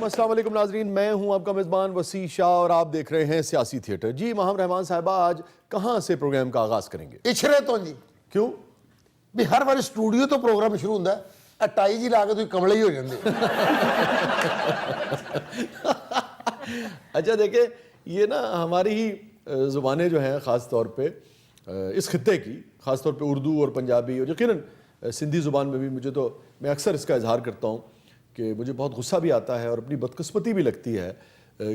अस्सलाम वालेकुम नाजरीन, मैं हूं आपका मेज़बान वसी शाह और आप देख रहे हैं सियासी थिएटर। जी माहम रहमान साहिबा आज कहां से प्रोग्राम का आगाज करेंगे? इछरे तो जी क्यों? भी हर बार स्टूडियो तो प्रोग्राम शुरू होता है, टाई जी ला के तुम कमले ही हो जाते। अच्छा देखे, ये ना हमारी ही ज़ुबानें जो हैं ख़ास तौर पे इस खित्ते की, ख़ास तौर पे उर्दू और पंजाबी और यकीनन सिंधी ज़ुबान में भी मैं अक्सर इसका इजहार करता हूँ कि मुझे बहुत गुस्सा भी आता है और अपनी बदकिस्मती भी लगती है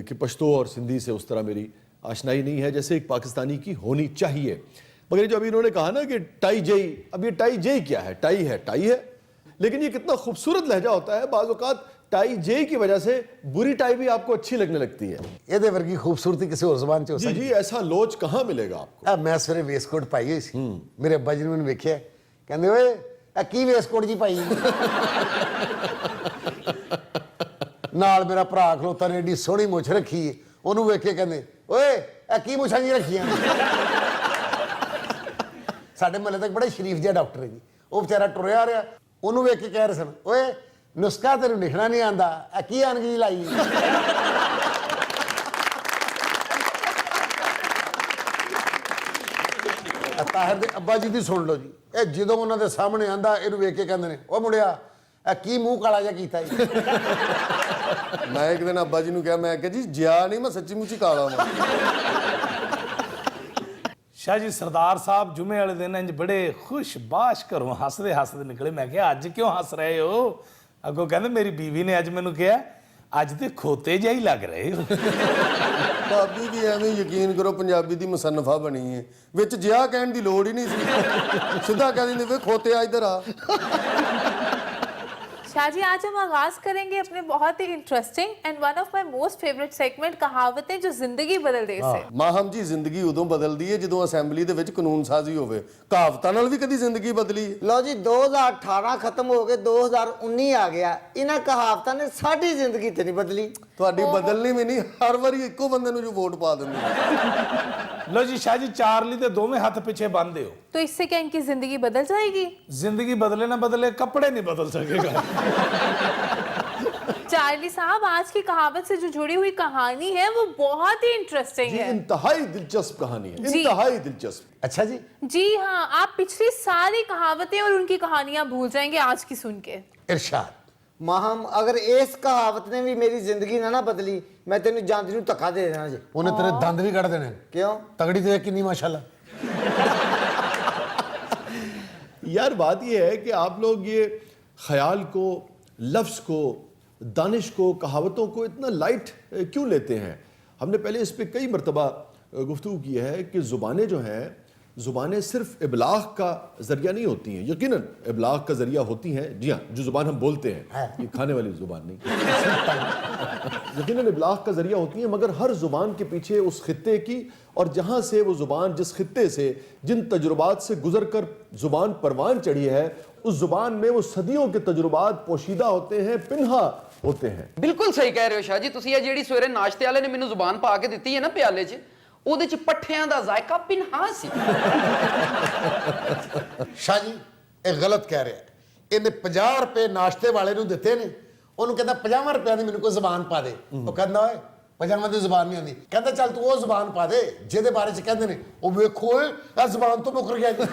कि पश्तो और सिंधी से उस तरह मेरी आशनाई नहीं है जैसे एक पाकिस्तानी की होनी चाहिए। मगर जो अभी इन्होंने कहा ना कि टाई जई, अब ये टाई जई क्या है? टाई है, लेकिन ये कितना खूबसूरत लहजा होता है। बाज़ औक़ात टाई जई की वजह से बुरी टाई भी आपको अच्छी लगने लगती है। ये वर्गी खूबसूरती किसी और ज़बान च हो जी सकती जी, ऐसा लोच कहाँ मिलेगा आपको? मैं सवेरे वेस्टकोट पाई हुई सी, मेरे अब्बा जी ने मैंने वेख्या, कहते ओए की वेस्टकोट जी पाई नाल मेरा भरा खलोता ने एडी सोहनी मुछ रखी है, उन्होंने वेख के कहते ओए की मुछां जी रखियां। साडे महल्ले तक बड़े शरीफ जिहा डॉक्टर है जी, वो बेचारा टुरिया रहा, उन्होंने वेख के कह रहे सन ओए नुस्खा तेन लिखना नहीं आता, की अनगी लाई। ताहिर दे अब्बा जी दी सुन लो जी, ये जो उन्होंने सामने आंदा इन्हू वेख के कहते हैं ओ मुड़िया की मुंह काला जा कीता जी। मैं एक दिन अब्बा जी कहा, मैं जी जिया नहीं, मैं सच्ची मुची काला वा। शाह जी सरदार साहब जुमे वाले दिन इंज बड़े खुश बाश घरों हसदे हसदे निकले। मैं क्या अज क्यों हस रहे हो? अगों कहते मेरी बीवी ने अज मैनू कहा अज तो खोते जिहा ही लग रहे हो। भाभी भी एवं यकीन करो पंजाबी दी मुसन्नफा बनी है, विच जिया कहण दी लोड़ ही नहीं सी, सीधा कह देंदे वे खोते आ इधर आ। शाह जी आज हम आगाज करेंगे अपने बहुत ही interesting and one of my most favourite segment कहावतें जो जिंदगी बदल दे से। माहम जी जिंदगी उदों बदलदी है ਜਦੋਂ ਅਸੈਂਬਲੀ ਦੇ ਵਿੱਚ ਕਾਨੂੰਨ ਸਾਜ਼ੀ ਹੋਵੇ, ਕਹਾਵਤਾਂ ਨਾਲ ਵੀ ਕਦੀ ਜ਼ਿੰਦਗੀ ਬਦਲੀ? लो जी 2018 खत्म हो गए 2019 आ गया, इन्हां कहावतां ने साडी जिंदगी ते नहीं बदली। ਤੁਹਾਡੀ ਬਦਲਣੀ ਵੀ ਨਹੀਂ, ਹਰ ਵਾਰੀ ਇੱਕੋ ਬੰਦੇ ਨੂੰ ਜੋ ਵੋਟ ਪਾ ਦਿੰਦੇ। लो जी शाह जी चारली दे दोवें हाथ पीछे बांधे हो, तो इससे क्या इनकी जिंदगी बदल जाएगी? जिंदगी बदले ना बदले कपड़े नहीं बदल सकेगा। चार्ली साहब आज की कहावत से जो जुड़ी हुई कहानी है वो बहुत ही इंटरेस्टिंग जी है। इंतहाई दिलचस्प कहानी है, जी। इंतहाई दिलचस्प। अच्छा जी, जी हाँ, आप पिछली सारी कहावतें और उनकी कहानियां भूल जाएंगे आज की सुन के। इरशाद। माहम अगर इस कहावत ने भी मेरी जिंदगी ना बदली, मैं तेन जानती नूं धक्का दे देना जी। उन्हें तेरे दंद भी कट देने। क्यों? तगड़ी तो किन्नी माशाल्लाह। यार बात यह है कि आप लोग ये ख्याल को, लफ्ज़ को, दानिश को, कहावतों को इतना लाइट क्यों लेते हैं? हमने पहले इस पर कई मरतबा गुफ्तगू की है कि ज़ुबानें जो हैं, ज़ुबानें सिर्फ इबलाग का ज़रिया नहीं होती हैं। यकीनन इबलाग का ज़रिया होती हैं, जी हाँ, जो ज़ुबान हम बोलते हैं, ये खाने वाली ज़ुबान नहीं। यकीनन इबलाग का ज़रिया होती हैं, मगर हर ज़ुबान के पीछे उस खित्ते की और जहाँ से वो ज़ुबान, जिस खित्ते से, जिन तजुर्बात से गुजर कर ज़ुबान परवान चढ़ी है, उस ज़ुबान में वो सदियों के तजुर्बात पोशीदा होते हैं, पिन्हा होते हैं। बिल्कुल सही कह रहे हो शाह जी, तुसी ये जेड़ी सवेरे नाश्ते वाले ने मैनू जुबान पा के दित्ती है ना प्याले च, ਉਹਦੇ ਚ ਪੱਠਿਆਂ ਦਾ ਜ਼ਾਇਕਾ ਪਿਨਹਾ ਸੀ। शाह जी ये गलत कह रहे हैं, इन्हें 50 रुपए नाश्ते वाले ਨੂੰ ਦਿੱਤੇ ਨੇ, ਉਹਨੂੰ ਕਹਿੰਦਾ 50 ਰੁਪਏ ਦੀ ਮੈਨੂੰ ਕੋਈ ਜ਼ੁਬਾਨ ਪਾ ਦੇ। ਉਹ ਕਹਿੰਦਾ ਓਏ 50 ਦੀ ਜ਼ੁਬਾਨ ਨਹੀਂ ਆਉਂਦੀ, ਕਹਿੰਦਾ ਚੱਲ ਤੂੰ ਉਹ ਜ਼ੁਬਾਨ ਪਾ ਦੇ ਜਿਹਦੇ ਬਾਰੇ ਚ ਕਹਿੰਦੇ ਨੇ ਉਹ ਵੇਖੋ ਓਏ ਇਹ ਜ਼ੁਬਾਨ ਤੋਂ ਮੁੱਕਰ ਗਿਆ ਜੀ।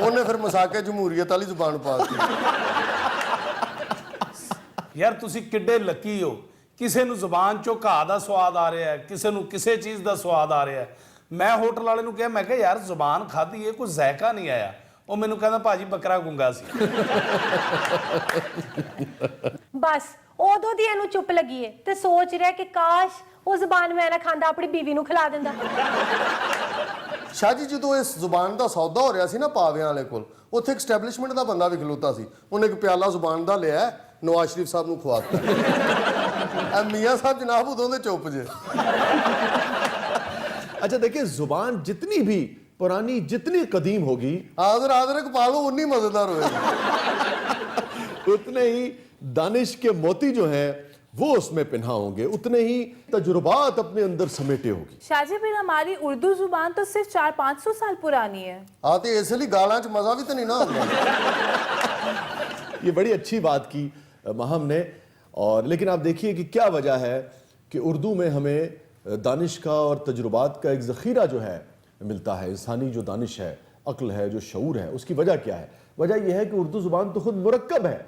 ਉਹਨੇ ਫਿਰ ਮਸਾਕੇ ਜਮਹੂਰੀਅਤ ਵਾਲੀ ਜ਼ੁਬਾਨ ਪਾ ਦਿੱਤੀ। यार तुसी किड्डे लकी हो, किसी ਨੂੰ ਜ਼ੁਬਾਨ ਚੋਂ ਘਾਹ ਦਾ ਸਵਾਦ ਆ ਰਿਹਾ ਹੈ, ਕਿਸੇ ਨੂੰ ਕਿਸੇ ਚੀਜ਼ ਦਾ ਸਵਾਦ ਆ ਰਿਹਾ ਹੈ। ਮੈਂ ਹੋਟਲ ਵਾਲੇ ਨੂੰ ਕਿਹਾ, ਮੈਂ ਕਿਹਾ ਯਾਰ ਜ਼ੁਬਾਨ ਖਾਧੀ ਏ, ਕੋਈ ਜ਼ਾਇਕਾ ਨਹੀਂ ਆਇਆ। ਉਹ ਮੈਨੂੰ ਕਹਿੰਦਾ ਭਾਜੀ ਬੱਕਰਾ ਗੁੰਗਾ ਸੀ। बस उदों दी इहनूं चुप लगी है ते सोच रहा कि काश वो जुबान मैं ना खांदा अपनी बीवी नूं खिला दिंदा। शाह जी ਜਦੋਂ ਇਸ ਜ਼ੁਬਾਨ ਦਾ ਸੌਦਾ ਹੋ ਰਿਹਾ ਸੀ ਨਾ ਪਾਵਿਆਂ ਵਾਲੇ ਕੋਲ, ਉੱਥੇ ਇੱਕ ਸਟੈਬਲਿਸ਼ਮੈਂਟ ਦਾ ਬੰਦਾ ਵੀ ਖਲੋਤਾ ਸੀ, ਉਹਨੇ ਇੱਕ ਪਿਆਲਾ ਜ਼ੁਬਾਨ ਦਾ ਲਿਆ, ਨਵਾਜ਼ ਸ਼ਰੀਫ ਸਾਹਿਬ ਨੂੰ ਖਵਾਤਾ। मियाँ साहब जनाब उदों दे चुप जे। अच्छा देखिए, ज़ुबान जितनी भी पुरानी, जितनी कदीम होगी, आदर आदर पा लो उन्नी मजेदार होएगी। उतने ही दानिश के मोती जो हैं वो उसमें पिन्हा होंगे, उतने ही तजुर्बात अपने अंदर समेटे होगी। शाहजी फिर हमारी उर्दू जुबान तो सिर्फ 400-500 साल पुरानी है। आते इसलिए गालां च मजा भी तो नहीं ना होता। ये बड़ी अच्छी बात की माहम ने, और लेकिन आप देखिए कि क्या वजह है कि उर्दू में हमें दानिश का और तजुर्बात का एक ज़ख़ीरा जो है मिलता है। इंसानी जो दानिश है, अक्ल है, जो शऊर है, उसकी वजह क्या है? वजह यह है कि उर्दू ज़ुबान तो खुद मुरक्कब है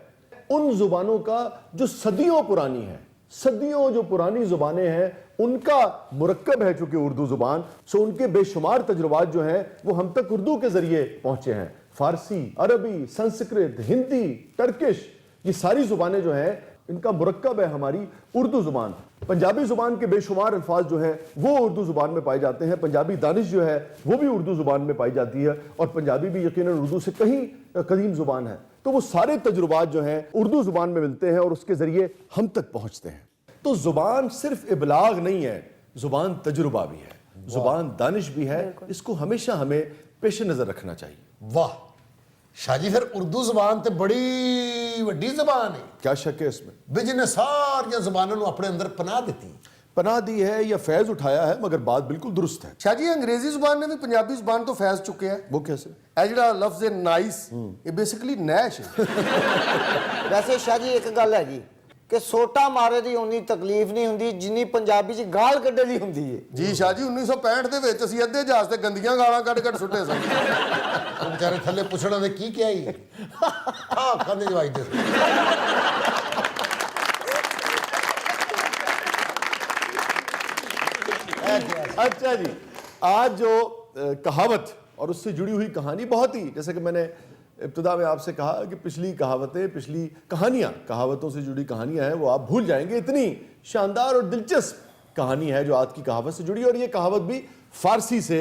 उन ज़ुबानों का जो सदियों पुरानी है। सदियों जो पुरानी ज़ुबानें हैं उनका मुरक्कब है चूंकि उर्दू ज़ुबान, सो उनके बेशुमार तजुर्बात जो हैं वो हम तक उर्दू के ज़रिए पहुँचे हैं। फ़ारसी, अरबी, संस्कृत, हिंदी, टर्किश, ये सारी ज़ुबानें जो हैं इनका मुरक्कब है हमारी उर्दू ज़ुबान। पंजाबी ज़ुबान के बेशुमार अल्फाज जो हैं वो उर्दू ज़ुबान में पाए जाते हैं। पंजाबी दानिश जो है वो भी उर्दू ज़ुबान में पाई जाती है और पंजाबी भी यकीनन उर्दू से कहीं कदीम ज़ुबान है। तो वो सारे तजुर्बात जो हैं उर्दू ज़ुबान में मिलते हैं और उसके ज़रिए हम तक पहुँचते हैं। तो ज़ुबान सिर्फ इबलाग नहीं है, ज़ुबान तजुर्बा भी है, ज़ुबान दानिश भी है। इसको हमेशा हमें पेश नज़र रखना चाहिए। वाह शाह जी, फिर उर्दू ज़ुबान तो बड़ी वड्डी ज़ुबान है, क्या शक है इसमें? भी जिन्हें सारिया ज़ुबानों अपने अंदर पनाह दी, पनाह दी है या फैज़ उठाया है, मगर बात बिल्कुल दुरुस्त है। शाह जी अंग्रेजी जुबान ने भी पंजाबी जुबान तो फैज चुके हैं। वो कैसे? ਇਹ ਜਿਹੜਾ ਲਫ਼ਜ਼ ਹੈ ਨਾਈਸ ਇਹ ਬੇਸਿਕਲੀ ਨੈਸ਼ ਹੈ। ਵੈਸੇ ਸ਼ਾਹ ਜੀ ਇੱਕ ਗੱਲ ਹੈਗੀ ਕਿ ਸੋਟਾ ਮਾਰੇ ਦੀ ਉਨੀ ਤਕਲੀਫ ਨਹੀਂ ਹੁੰਦੀ ਜਿੰਨੀ ਪੰਜਾਬੀ 'ਚ ਗਾਲ ਕੱਢੇ ਦੀ ਹੁੰਦੀ ਹੈ। ਜੀ ਸ਼ਾਹ ਜੀ 1965 ਦੇ ਵਿੱਚ ਅਸੀਂ ਅੱਧੇ ਜਹਾਜ਼ ਤੇ ਗੰਦੀਆਂ ਗਾਲਾਂ ਕੱਢ ਸੁੱਟੇ ਸਨ। ਉਹ ਵਿਚਾਰੇ ਥੱਲੇ ਪੁੱਛਣਾ ਦੇ ਕੀ ਕਿਹਾ ਹੀ ਹਾਂ ਕੰਦੇ ਜਵਾਈ ਦੇ अच्छा जी, आज जो कहावत और उससे जुड़ी हुई कहानी बहुत ही, जैसे कि मैंने इब्तिदा में आपसे कहा कि पिछली कहावतें, पिछली कहानियाँ, कहावतों से जुड़ी कहानियाँ हैं वो आप भूल जाएंगे। इतनी शानदार और दिलचस्प कहानी है जो आज की कहावत से जुड़ी, और ये कहावत भी फारसी से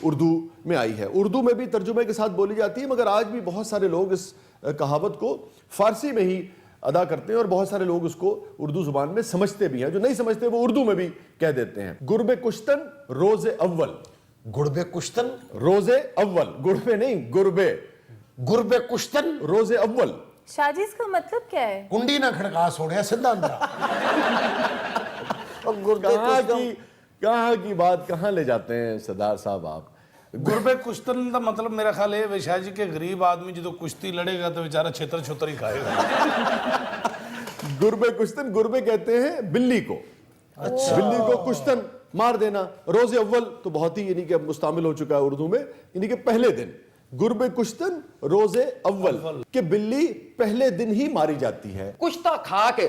उर्दू में आई है। उर्दू में भी तर्जुमे के साथ बोली जाती है, मगर आज भी बहुत सारे लोग इस कहावत को फारसी में ही अदा करते हैं और बहुत सारे लोग उसको उर्दू जुबान में समझते भी हैं। जो नहीं समझते वो उर्दू में भी कह देते हैं। गुरबे कुश्तन रोज़े अव्वल, गुरबे कुश्तन रोज़े अव्वल, गुरबे नहीं गुरबे, गुरबे कुश्तन रोज़े अव्वल। शाह जी इसका मतलब क्या है? कुंडी ना खड़का सोड़िया सीधा अंदर और गुर्दे कहाँ की बात कहाँ ले जाते हैं सरदार साहब आप? गुरबे कुश्तन का मतलब मेरा ख्याल है विशाह जी के गरीब आदमी जो कुश्ती लड़ेगा तो बेचारा छेतर छुतर ही खाएगा। गुरबे कुश्तन, गुरबे कहते हैं बिल्ली को। अच्छा। बिल्ली को कुश्तन मार देना। रोज़े अव्वल तो बहुत ही यानी कि अब मुस्तामिल हो चुका है उर्दू में, यानी कि पहले दिन। गुरबे कुश्तन रोज़े अव्वल कि बिल्ली पहले दिन ही मारी जाती है। कुश्ता खा के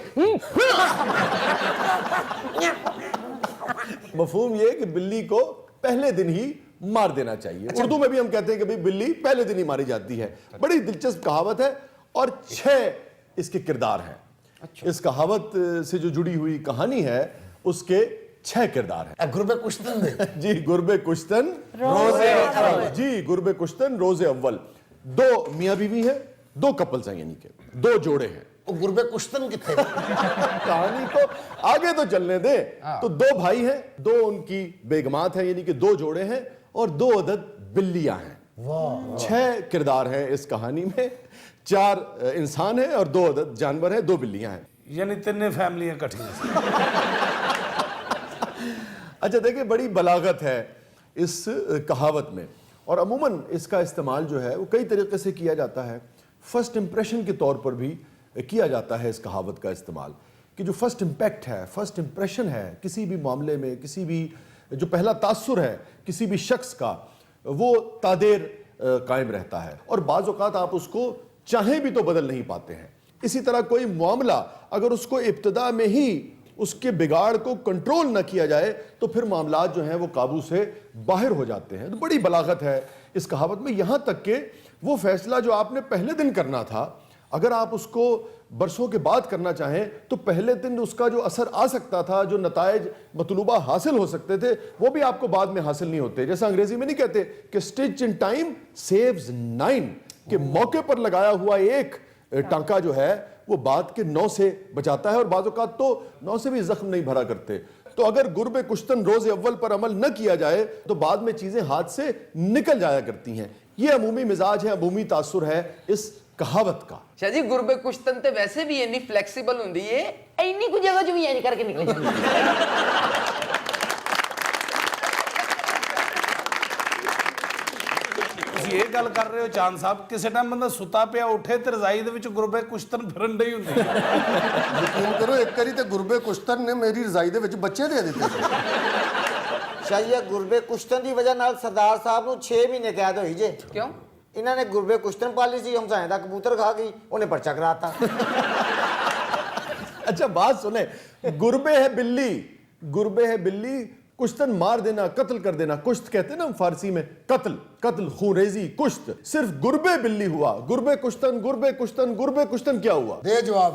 मफहूम ये कि बिल्ली को पहले दिन ही मार देना चाहिए। उर्दू में भी हम कहते हैं कि भाई बिल्ली पहले दिन ही मारी जाती है। बड़ी दिलचस्प कहावत है और 6 इसके किरदार हैं। इस कहावत से जो जुड़ी हुई कहानी है उसके 6 किरदार हैं। गुरबे कुश्तन दे जी, गुरबे कुश्तन रोज़े अव्वल। जी, गुरबे कुश्तन रोज़े अव्वल। 2 मियाँ बीवी हैं, 2 कपल्स हैं, यानी कि 2 जोड़े हैं। वो गुरबे कुश्तन किथे कहानी को आगे तो चलने दे। तो 2 भाई हैं, 2 उनकी बेगमात हैं, यानी कि 2 जोड़े हैं और 2 अदद बिल्लियां हैं। 6 किरदार हैं इस कहानी में। 4 इंसान हैं और 2 अदद जानवर हैं, 2 बिल्लियां हैं। यानी 3 फैमिलियां इकट्ठी हैं। अच्छा देखिए, बड़ी बलागत है इस कहावत में और अमूमन इसका इस्तेमाल जो है वो कई तरीके से किया जाता है। फर्स्ट इंप्रेशन के तौर पर भी किया जाता है इस कहावत का इस्तेमाल, कि जो फर्स्ट इम्पैक्ट है, फर्स्ट इंप्रेशन है किसी भी मामले में, किसी भी जो पहला तासुर है किसी भी शख्स का, वो तादेर कायम रहता है और बाज़ औक़ात आप उसको चाहें भी तो बदल नहीं पाते हैं। इसी तरह कोई मामला अगर उसको इब्तिदा में ही उसके बिगाड़ को कंट्रोल ना किया जाए तो फिर मामला जो हैं वो काबू से बाहर हो जाते हैं। तो बड़ी बलागत है इस कहावत में। यहाँ तक कि वो फैसला जो आपने पहले दिन करना था, अगर आप उसको बरसों के बाद करना चाहें तो पहले दिन उसका जो असर आ सकता था, जो नताइज मतलूबा हासिल हो सकते थे, वो भी आपको बाद में हासिल नहीं होते। जैसा अंग्रेजी में नहीं कहते कि स्टिच इन टाइम सेव्स 9, कि मौके पर लगाया हुआ एक टांका जो है वो बात के 9 से बचाता है और बाज़ औक़ात तो 9 से भी जख्म नहीं भरा करते। तो अगर गुरबे कुश्तन रोज़े अव्वल पर अमल न किया जाए तो बाद में चीज़ें हाथ से निकल जाया करती हैं। ये अमूमी मिजाज है, अमूमी तासुर है इस कहावत का। शाह जी गुरबे कुश्तन ते वैसे भी इन्नी फ्लैक्सीबल हुंदी है, इन्नी कुछ जगह जो भी ऐसे करके निकल जाती है। ਤੁਸੀਂ ਇਹ ਗੱਲ ਕਰ ਰਹੇ ਹੋ ਚਾਂਦ ਸਾਹਿਬ, ਕਿਸੇ ਟਾਈਮ ਬੰਦਾ ਸੁੱਤਾ ਪਿਆ ਉੱਠੇ ਤੇ ਰਜ਼ਾਈ ਦੇ ਵਿੱਚ ਗੁਰਬੇ ਕੁਸ਼ਤਨ ਫਿਰਨ ਡਈ ਹੁੰਦੀ ਹੈ। ਯਕੀਨ ਕਰੋ ਇੱਕ ਵਾਰੀ ਤੇ ਗੁਰਬੇ ਕੁਸ਼ਤਨ ਨੇ ਮੇਰੀ ਰਜ਼ਾਈ ਦੇ ਵਿੱਚ ਬੱਚੇ ਦੇ ਦਿੱਤੇ ਸੀ। ਸ਼ਾਹ ਜੀ, ਇਹ ਗੁਰਬੇ ਕੁਸ਼ਤਨ ਦੀ ਵਜ੍ਹਾ ਨਾਲ ਸਰਦਾਰ ਸਾਹਿਬ ਨੂੰ 6 ਮਹੀਨੇ ਕੈਦ ਹੋਈ ਜੇ। ਕਿਉਂ? ਇਹਨਾਂ ਨੇ ਗੁਰਬੇ ਕੁਸ਼ਤਨ ਪਾਲੀ ਸੀ, ਹਮਸਾਏ ਦਾ कबूतर खा गई, उन्हें पर्चा कराता। अच्छा बात सुने, गुरबे है बिल्ली, गुरबे है बिल्ली, कुश्तन मार देना, कत्ल कर देना, कुश्त कहते हैं ना हम फारसी में, कत्ल, कत्ल, खूरेजी, कुश्त। सिर्फ गुरबे बिल्ली हुआ, गुरबे कुश्तन, गुरबे कुश्तन, गुरबे कुश्तन क्या हुआ? दे जवाब।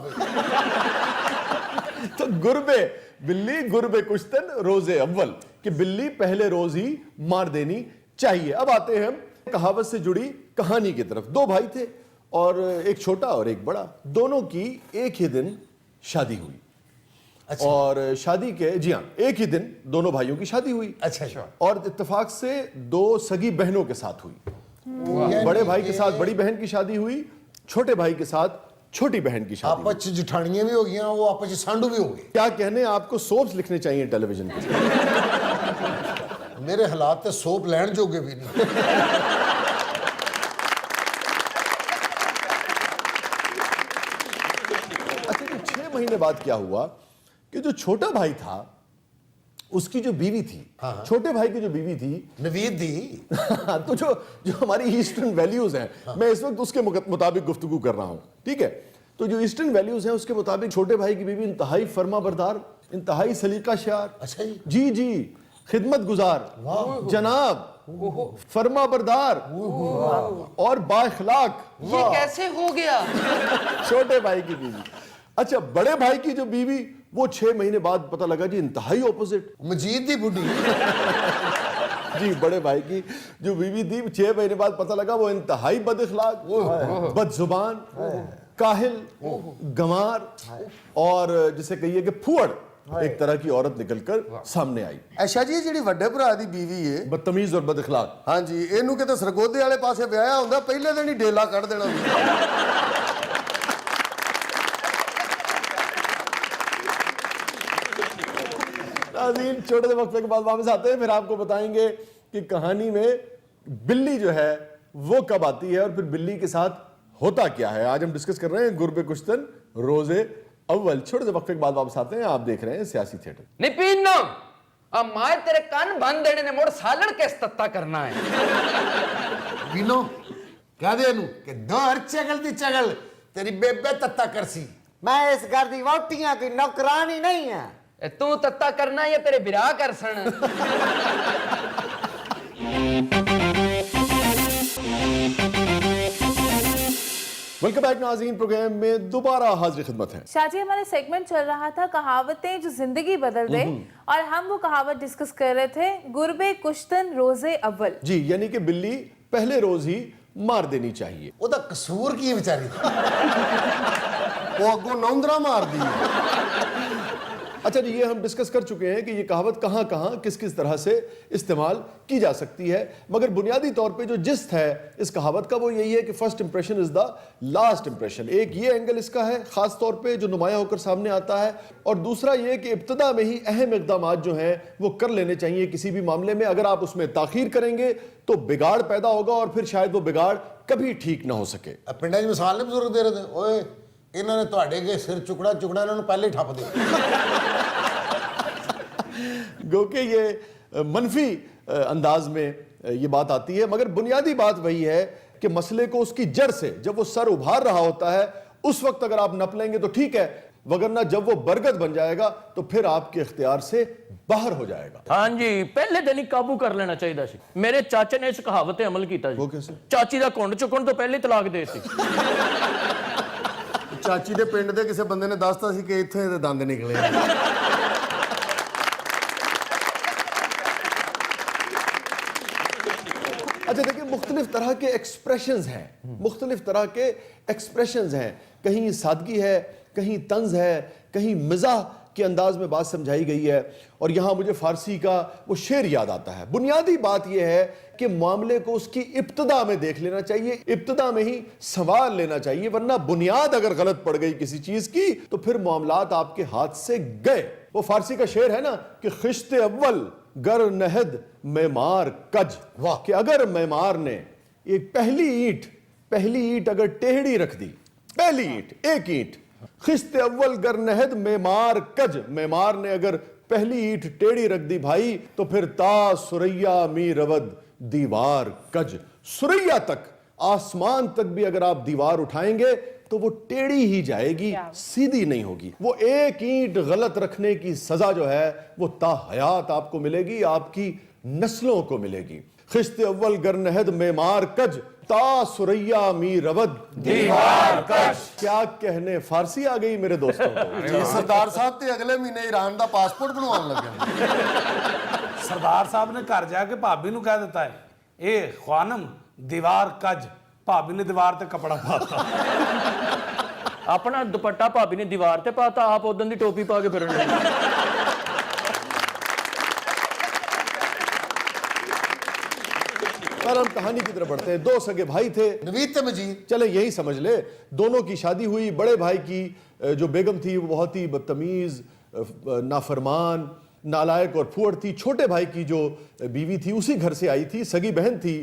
तो गुरबे बिल्ली, गुरबे कुश्तन रोजे अव्वल, कि बिल्ली पहले रोज ही मार देनी चाहिए। अब आते हैं हम कहावत से जुड़ी कहानी की तरफ। दो भाई थे और एक छोटा और एक बड़ा, दोनों की एक ही दिन शादी हुई। अच्छा। और शादी के, जी हाँ, एक ही दिन दोनों भाइयों की शादी हुई। अच्छा। और इत्तेफाक से दो सगी बहनों के साथ हुई। बड़े भाई के साथ बड़ी बहन की शादी हुई, छोटे भाई के साथ छोटी बहन की शादी हुई। आपस में जुठानियां भी हो गई, वो आपस में सांडू भी हो गए। क्या कहने, आपको सोप्स लिखने चाहिए टेलीविजन पे। मेरे हालात तो सोप लैंड जोगे भी नहीं। अच्छा, तो 6 महीने बाद क्या हुआ कि जो छोटा भाई था उसकी जो बीवी थी, छोटे भाई की जो बीवी थी नवीद दी। तो जो हमारी ईस्टर्न वैल्यूज हैं, मैं इस वक्त उसके मुताबिक गुफ्तगू कर रहा हूं, ठीक है। तो जो ईस्टर्न वैल्यूज हैं उसके मुताबिक छोटे भाई की बीवी इंतहाई फर्मा बरदार, इंतहाई सलीका शार, अच्छा जी जी, खिदमत गुजार, जनाब, फर्मा बरदार और बाइखलाक। ये कैसे हो गया? छोटे भाई की बीवी। अच्छा, बड़े भाई की जो बीवी, वो 6 महीने बाद पता लगा जी इंतहाई ऑपोजिट। मजीद दी बुढ़ी। जी, बड़े भाई की जो बीवी थी 6 महीने बाद पता लगा वो इंतहाई बदअखलाक, बदजुबान, काहिल, गंवार और जिसे कहिए कि फुअड़ एक तरह की औरत निकलकर सामने आई। ਅੱਛਾ ਜੀ, ਜਿਹੜੀ ਵੱਡੇ ਭਰਾ ਦੀ ਬੀਵੀ ਏ, बदतमीज और बदअखलाक। ਹਾਂਜੀ, ਇਹਨੂੰ ਕਿਤੇ ਸਰਗੋਦੇ ਵਾਲੇ ਪਾਸੇ ਵਿਆਹਿਆ ਹੁੰਦਾ, ਪਹਿਲੇ ਦਿਨ ਹੀ ਡੇਲਾ ਕੱਢ ਦੇਣਾ ਸੀ। नाज़रीन, छोटे से वक्फे के बाद वापस आते हैं, फिर आपको बताएंगे कि कहानी में बिल्ली जो है वो कब आती है और फिर बिल्ली के साथ होता क्या है। आज हम डिस्कस कर रहे हैं गुरबे कुश्तन रोजे अव्वल। छोटे से वक्फे के बाद वापस आते हैं, आप देख रहे हैं सियासी थिएटर। निपीनो अब मार तेरे कान बंद देने ने मोड़ सालन कैस तत्ता करना है। पीनो कह दे नू कि दर चगल दी चगल तेरी बेबे तत्ता करसी। मैं इस घर दी वोटियां की नौकरानी नहीं है। ए तू तत्ता करना या तेरे बिरा कर सन। वेलकम बैक नाज़रीन, प्रोग्राम में दोबारा हाजिर खिदमत है। शाजी, हमारा सेगमेंट चल रहा था कहावतें जो जिंदगी बदल दे, और हम वो कहावत डिस्कस कर रहे थे, गुरबे कुश्तन रोजे अव्वल। जी, यानी कि बिल्ली पहले रोज ही मार देनी चाहिए। ਉਹਦਾ ਕਸੂਰ ਕੀ ਹੈ ਵਿਚਾਰੀ ਦਾ? ਉਹ ਅੱਗੋਂ ਨੌਂਦਰਾ ਮਾਰਦੀ ਏ। अच्छा जी, ये हम डिस्कस कर चुके हैं कि ये कहावत कहाँ कहाँ किस किस तरह से इस्तेमाल की जा सकती है, मगर बुनियादी तौर पे जो जिस्त है इस कहावत का वो यही है कि first impression is the last impression. एक ये एंगल इसका है खास तौर पे जो नुमाया होकर सामने आता है, और दूसरा ये कि इब्तदा में ही अहम इक़दाम जो हैं वो कर लेने चाहिए किसी भी मामले में। अगर आप उसमें ताख़ीर करेंगे तो बिगाड़ पैदा होगा और फिर शायद वो बिगाड़ कभी ठीक ना हो सके। ਪਿੰਡਾਂ 'ਚ ਮਿਸਾਲ ਨੇ ਬਜ਼ੁਰਗ ਦੇ ਰਹੇ ਨੇ, ਓਏ ਇਹਨਾਂ ਨੇ ਤੁਹਾਡੇ ਕੇ ਸਿਰ ਚੁਕੜਾ ਇਹਨਾਂ ਨੂੰ ਪਹਿਲੇ ਹੀ ਠੱਪ ਦੇ। गो के ये मनफी अंदाज में ये बात आती है, मगर बुनियादी बात वही है कि मसले को उसकी जड़ से, जब वो सर उभार रहा होता है उस वक्त अगर आप नप लेंगे तो ठीक है, वगरना जब वो बरगद बन जाएगा तो फिर आपके इख्तियार से बाहर हो जाएगा। हाँ जी, पहले दिन ही काबू कर लेना चाहिए सी। मेरे चाचे ने इस कहावत पे अमल किया। वो कैसे? चाची का घुंड चुकन तो पहले तलाक दे सी। ਚਾਚੀ ਦੇ ਪਿੰਡ ਦੇ ਕਿਸੇ ਬੰਦੇ ਨੇ ਦੱਸਤਾ ਸੀ ਕਿ ਇੱਥੇ ਇਹਦੇ ਦੰਦ ਨਿਕਲੇ ਆ। अच्छा देखिए, मुख्तलिफ तरह के एक्सप्रेशंस हैं, मुख्तलिफ तरह के एक्सप्रेशंस हैं। कहीं सादगी है, कहीं तंज है, कहीं मिजाह के अंदाज में बात समझाई गई है। और यहाँ मुझे फारसी का वो शेर याद आता है। बुनियादी बात यह है कि मामले को उसकी इब्तदा में देख लेना चाहिए, इब्तदा में ही संवार लेना चाहिए, वरना बुनियाद अगर गलत पड़ गई किसी चीज की तो फिर मामलात आपके हाथ से गए। वो फारसी का शेर है ना कि खिश्ते अव्वल गर नहद मेमार कज, कि अगर मेमार ने एक पहली ईंट अगर टेढ़ी रख दी, पहली ईंट एक ईंट, खिस्ते अव्वल गर नहद मेमार कज, मेमार ने अगर पहली ईंट टेढ़ी रख दी भाई, तो फिर ता सुरैया मी रवद दीवार कज, सुरैया तक, आसमान तक भी अगर आप दीवार उठाएंगे तो वो टेढ़ी ही जाएगी, सीधी नहीं होगी। वो एक ईंट गलत रखने की सजा जो है वो ता हयात आपको मिलेगी, आपकी नस्लों को मिलेगी। खिस्ते अव्वल गर नहद मेमार कज, ता सुरैया मी रवद दीवार कज। क्या कहने, फारसी आ गई मेरे दोस्तों को। सरदार साहब ते अगले महीने ईरान ਦਾ ਪਾਸਪੋਰਟ ਬਣਵਾਉਣ ਲੱਗੇ। ਸਰਦਾਰ ਸਾਹਿਬ ਨੇ ਘਰ ਜਾ ਕੇ ਭਾਬੀ ਨੂੰ ਕਹਿ ਦਿੱਤਾ ਹੈ, ਇਹ ਖਾਨਮ ਦੀਵਾਰ ਕੱਜ, ਭਾਬੀ ਨੇ ਦੀਵਾਰ ਤੇ ਕਪੜਾ ਪਾਤਾ। ਆਪਣਾ ਦੁਪੱਟਾ ਭਾਬੀ ਨੇ ਦੀਵਾਰ ਤੇ ਪਾਤਾ, ਆਪ ਉਦੋਂ ਦੀ ਟੋਪੀ ਪਾ ਕੇ ਫਿਰਨ ਲੱਗੀ। पर हम कहानी की तरफ बढ़ते हैं। दो सगे भाई थे, नवीद ते मजीद, चले यही समझ ले, दोनों की शादी हुई। बड़े भाई की जो बेगम थी वो बहुत ही बदतमीज, नाफरमान, नालायक और फुअड़ थी। छोटे भाई की जो बीवी थी उसी घर से आई थी, सगी बहन थी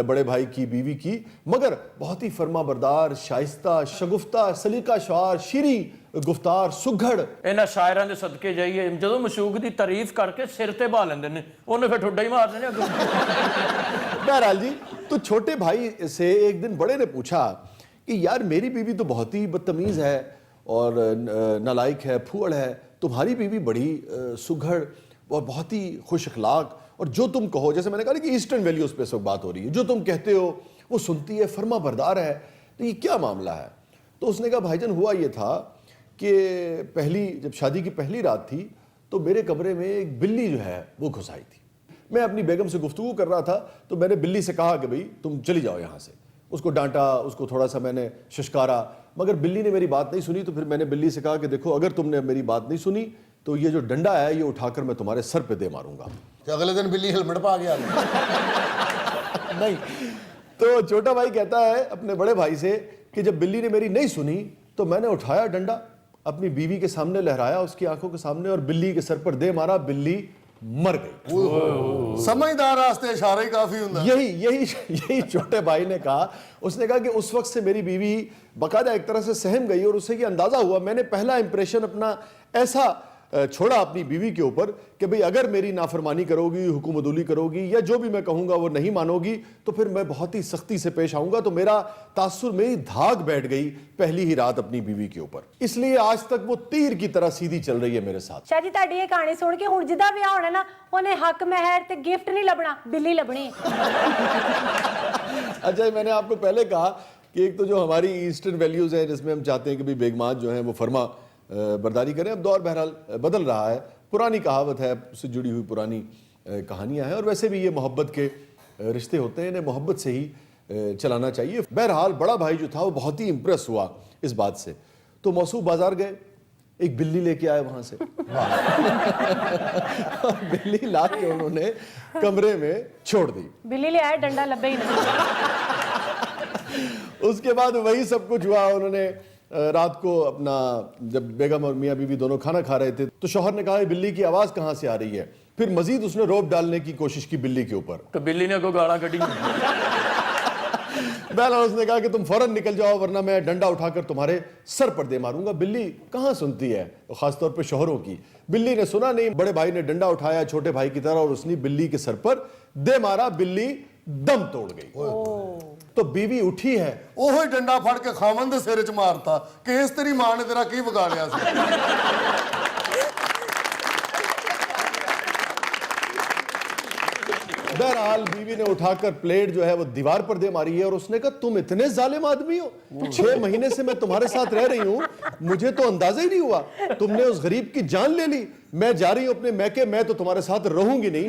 बड़े भाई की बीवी की, मगर बहुत ही फर्मा बरदार, शाइस्ता, शगुफ्ता, सलीका शार, शीरी गुफ्तार, सुघड़। ਇਹਨਾਂ ਸ਼ਾਇਰਾਂ ਦੇ ਸਦਕੇ ਜਾਈਏ, ਜਦੋਂ ਮਸ਼ੂਕ ਦੀ ਤਾਰੀਫ ਕਰਕੇ ਸਿਰ ਤੇ ਬਾ ਲੈਂਦੇ ਨੇ, ਉਹਨੇ ਫਿਰ ਠੁੱਡਾ ਹੀ ਮਾਰ ਦੇਣੇ ਅੱਗੋਂ। बहरहाल जी, तो छोटे भाई से एक दिन बड़े ने पूछा कि यार मेरी बीवी तो बहुत ही बदतमीज है और नालायक है, फुअड़ है, तुम्हारी बीवी बड़ी सुघड़ और बहुत ही खुश अखलाक, और जो तुम कहो, जैसे मैंने कहा कि ईस्टर्न वैल्यूज पे सब बात हो रही है, जो तुम कहते हो वो सुनती है, फर्मा बरदार है, तो ये क्या मामला है। तो उसने कहा भाईजान हुआ ये था कि जब शादी की पहली रात थी तो मेरे कमरे में एक बिल्ली जो है वो घुस आई थी। मैं अपनी बेगम से गुफ्तगू कर रहा था तो मैंने बिल्ली से कहा कि भाई तुम चली जाओ यहाँ से। उसको डांटा, उसको थोड़ा सा मैंने शिशकारा, मगर बिल्ली ने मेरी बात नहीं सुनी। तो फिर मैंने बिल्ली से कहा कि देखो, अगर तुमने मेरी बात नहीं सुनी तो ये जो डंडा है ये उठाकर मैं तुम्हारे सर पे दे मारूंगा। तो अगले दिन बिल्ली हेलमेट पा गया। नहीं, तो छोटा भाई कहता है अपने बड़े भाई से कि जब बिल्ली ने मेरी नहीं सुनी तो मैंने उठाया डंडा, अपनी बीवी के सामने लहराया, उसकी आंखों के सामने, और बिल्ली के सर पर दे मारा। बिल्ली मर गई। समझदार रास्ते इशारा ही काफी ਹੁੰਦਾ। यही छोटे भाई ने कहा। उसने कहा कि उस वक्त से मेरी बीवी बाकायदा एक तरह से सहम गई और उससे ये अंदाजा हुआ, मैंने पहला इंप्रेशन अपना ऐसा छोड़ा अपनी बीवी के ऊपर कि भाई अगर मेरी नाफरमानी करोगी, हुकूमतुली करोगी, या जो भी मैं कहूंगा वो नहीं मानोगी, तो फिर मैं बहुत ही सख्ती से पेश आऊंगा। तो मेरा तासुर, मेरी धाक बैठ गई पहली ही रात अपनी बीवी के ऊपर, इसलिए आज तक वो तीर की तरह सीधी चल रही है मेरे साथ। ਸ਼ਾਹ ਜੀ ਤੁਹਾਡੀ ਇਹ ਕਹਾਣੀ ਸੁਣ ਕੇ ਹੁਣ ਜਿੱਦਾਂ ਵਿਆਹ ਹੋਣਾ ਨਾ, ਉਹਨੇ ਹੱਕ ਮਹਿਰ ਤੇ ਗਿਫਟ ਨਹੀਂ ਲੱਭਣਾ, ਬਿੱਲੀ ਲੱਭਣੀ। अच्छा, मैंने आपको पहले कहा कि एक तो जो हमारी ईस्टर्न वैल्यूज है जिसमें हम चाहते हैं कि भाई बेगमात जो है वो फर्मा बरदारी करें। अब दौर बहरहाल बदल रहा है, पुरानी कहावत है, उससे जुड़ी हुई पुरानी कहानियां हैं, और वैसे भी ये मोहब्बत के रिश्ते होते हैं, इन्हें मोहब्बत से ही चलाना चाहिए। बहरहाल बड़ा भाई जो था वो बहुत ही इंप्रेस हुआ इस बात से, तो मौसूफ बाजार गए, एक बिल्ली लेके आए वहां से। बिल्ली ला के उन्होंने कमरे में छोड़ दी। ਬਿੱਲੀ ਲਿਆਇਆ, ਡੰਡਾ ਲੱਭੇ ਹੀ ਨਹੀਂ। उसके बाद वही सब कुछ हुआ। उन्होंने रात को अपना, जब बेगम और मियाँ बीवी दोनों खाना खा रहे थे तो शौहर ने कहा बिल्ली की आवाज कहाँ से आ रही है। फिर मजीद उसने रोब डालने की कोशिश की बिल्ली के ऊपर, तो बिल्ली ने को गाला कटी। बहरहाल उसने कहा कि तुम फौरन निकल जाओ वरना मैं डंडा उठाकर तुम्हारे सर पर दे मारूंगा। बिल्ली कहाँ सुनती है, खासतौर पर शौहरों की। बिल्ली ने सुना नहीं। बड़े भाई ने डंडा उठाया छोटे भाई की तरह और उसने बिल्ली के सर पर दे मारा। बिल्ली दम तोड़ गई। तो बीवी उठी है, ਉਹੋ ਹੀ ਡੰਡਾ ਫੜ ਕੇ ਖਾਵਨ ਦੇ ਸਿਰ 'ਚ ਮਾਰਤਾ ਕਿ ਇਸ ਤੇਰੀ ਮਾਂ ਨੇ ਤੇਰਾ ਕੀ ਵਿਗਾੜਿਆ ਸੀ। बहरहाल बीवी ने उठाकर प्लेट जो है वो दीवार पर दे मारी है और उसने कहा तुम इतने जालिम आदमी हो, 6 महीने से मैं तुम्हारे साथ रह रही हूं, मुझे तो अंदाजा ही नहीं हुआ, तुमने उस गरीब की जान ले ली। मैं जा रही हूं अपने मैके, मैं तो तुम्हारे साथ रहूंगी नहीं।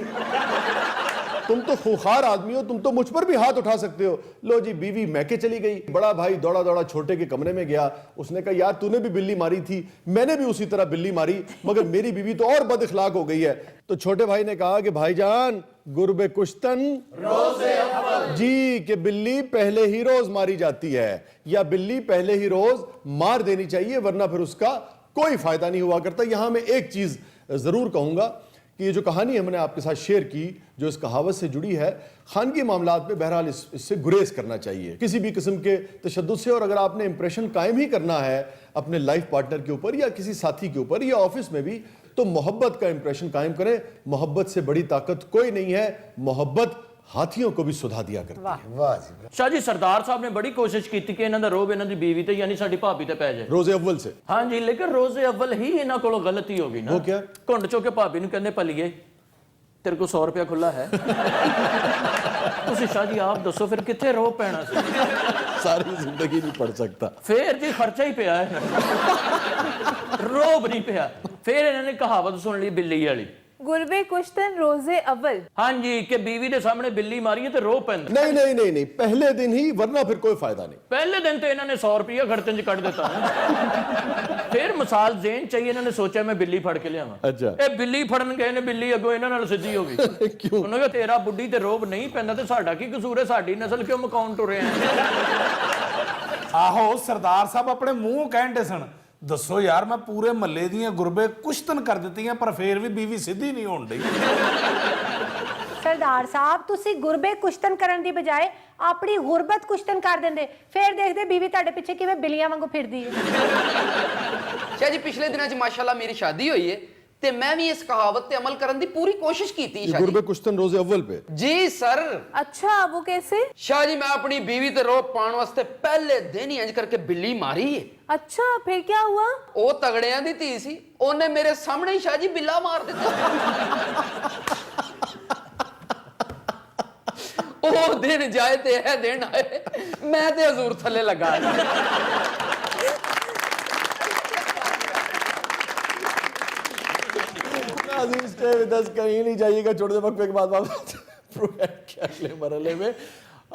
तुम तो खूंखार आदमी हो, तुम तो मुझ पर भी हाथ उठा सकते हो। लो जी, बीवी मैके चली गई। बड़ा भाई दौड़ा दौड़ा छोटे के कमरे में गया। उसने कहा यार तूने भी बिल्ली मारी थी, मैंने भी उसी तरह बिल्ली मारी, मगर मेरी बीवी तो और बद इखलाक हो गई है। तो छोटे भाई ने कहा कि भाईजान गुरबे कुश्तन रोज़े अव्वल जी, कि बिल्ली पहले ही रोज मारी जाती है, या बिल्ली पहले ही रोज मार देनी चाहिए, वरना फिर उसका कोई फायदा नहीं हुआ करता। यहां मैं एक चीज जरूर कहूंगा कि ये जो कहानी हमने आपके साथ शेयर की, जो इस कहावत से जुड़ी है, खानगी मामलात में बहरहाल इससे गुरेज करना चाहिए किसी भी किस्म के तशद्दुद से। और अगर आपने इंप्रेशन कायम ही करना है अपने लाइफ पार्टनर के ऊपर या किसी साथी के ऊपर या ऑफिस में भी, तो मोहब्बत का इंप्रेशन कायम करें। मोहब्बत से बड़ी ताकत कोई नहीं है। मोहब्बत हाथियों को भी सुधा दिया करती है। वाह जी शाह जी सरदार साहब ने बड़ी कोशिश की कि इन्हों का रोब इन्हों की बीवी ते यानी साडी भाभी ते पै जाए रोजे अव्वल से। हाँ जी, लेकिन रोजे अव्वल ही इन्हों को गलती हो गई ना। वो क्या? घुंड चो के भाभी नूं कहंदे भलीए तेरे को 100 रुपया खुला है। तुसीं शाह जी आप दसो फिर कित्थे रोब पैना सी? सारी जिंदगी नहीं पढ़ सकता। फिर जी खर्चा ही पिया है, रोब नहीं पिया। फिर इन्होंने कहावत सुन ली बिल्ली वाली, गुरबे कुश्तन रोजे अव्वल। हाँ जी, कि बीवी के सामने बिल्ली मारी है तो रो पैंदा। नहीं नहीं नहीं नहीं, पहले दिन ही, वरना फिर कोई फायदा नहीं। पहले दिन तो इन्होंने 100 रुपया खर्चन च कट देता है। फिर मिसाल जेन चाहिए, इन्होंने सोचा मैं बिल्ली फड़ के लिया। अच्छा। ये बिल्ली फड़न गए ने, बिल्ली अगो इन्होंने नाल सिद्धी हो गई। क्यों? उन्होंने कहा तेरा बुढ़ी ते रोब नहीं पैंदा ते साडा की कसूर है, साडी नस्ल क्यों मकाउन टुरे हैं? आहो सरदार साहब अपने मूंह कहते सन, दसो यार मैं पूरे महल्ले दी गुरबे कुश्तन कर दित्ती पर फिर भी बीवी सीधी नहीं होण दी। सरदार साहब तुसी गुरबे कुश्तन करन दी बजाय अपनी गुरबत कुश्तन कर देंदे, फिर देखदे बीवी तुहाडे पिछे किवें बिल्लियां वांगू फिरदी है। शाह जी पिछले दिनों च माशाल्लाह मेरी शादी हुई है ते मैं भी इस कहावत ते अमल करने की पूरी कोशिश की थी। शाह गुरबे जी कुश्तन रोजे अव्वल पे। जी सर। अच्छा वो कैसे? शाह जी मैं अपनी बीवी ते रोब पाउण वास्ते पहले दिन ही इंज करके बिल्ली मारी है। अच्छा फिर क्या हुआ? ਉਹ ਤਗੜਿਆਂ ਦੀ ਧੀ ਸੀ, ਉਹਨੇ ਮੇਰੇ ਸਾਹਮਣੇ ਹੀ ਸ਼ਾਹ ਜੀ ਬਿੱਲਾ ਮਾਰ ਦਿੱਤਾ। ਉਹ ਦਿਨ ਜਾਏ ਤੇ ਇਹ ਦਿਨ ਆਏ, ਮੈਂ ਤੇ ਹਜ਼ੂਰ ਥੱਲੇ ਲੱਗਾ। नाज़रीन स्टे विद अस, कहीं नहीं जाइएगा। छोटे से वक्फे के बाद वापस प्रोग्राम के अगले मरहले में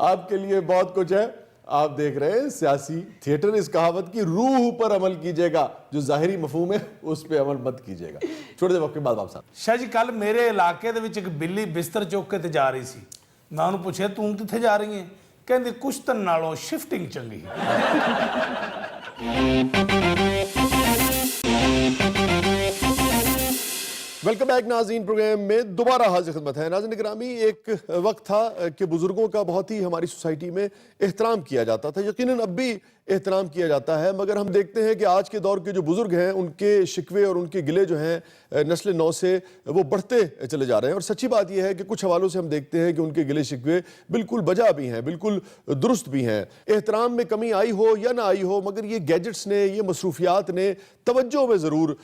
आपके लिए बहुत कुछ है। आप देख रहे हैं सियासी थिएटर। इस कहावत की रूह पर अमल कीजिएगा, जो ज़ाहिरी मफहूम है उस पर अमल मत कीजिएगा। छोटे से वक्त के बाद वापस। शाह जी कल मेरे इलाके ਦੇ ਵਿੱਚ ਇੱਕ ਬਿੱਲੀ ਬਿਸਤਰ ਚੁੱਕ ਕੇ ਤੇ ਜਾ ਰਹੀ ਸੀ। ਮੈਂ ਉਹਨੂੰ ਪੁੱਛਿਆ ਤੂੰ ਕਿੱਥੇ ਜਾ ਰਹੀ ਹੈ? ਕਹਿੰਦੀ ਕੁਸ਼ਤਨ ਨਾਲੋਂ ਸ਼ਿਫਟਿੰਗ ਚੰਗੀ। वेलकम बैक नाज़रीन, प्रोग्राम में दोबारा हाजिर खिदमत है। नाज़रीन गिरामी, एक वक्त था कि बुज़ुर्गों का बहुत ही हमारी सोसाइटी में एहतराम किया जाता था। यकीनन अब भी एहतराम किया जाता है, मगर हम देखते हैं कि आज के दौर के जो बुज़ुर्ग हैं उनके शिकवे और उनके गिले जो हैं नस्ल नौ से वो बढ़ते चले जा रहे हैं। और सच्ची बात यह है कि कुछ हवालों से हम देखते हैं कि उनके गिले शिकवे बिल्कुल बजा भी हैं, बिल्कुल दुरुस्त भी हैं। एहतराम में कमी आई हो या ना आई हो, मगर ये गैजेट्स ने, ये मसरूफियात ने तवज्जो में ज़रूर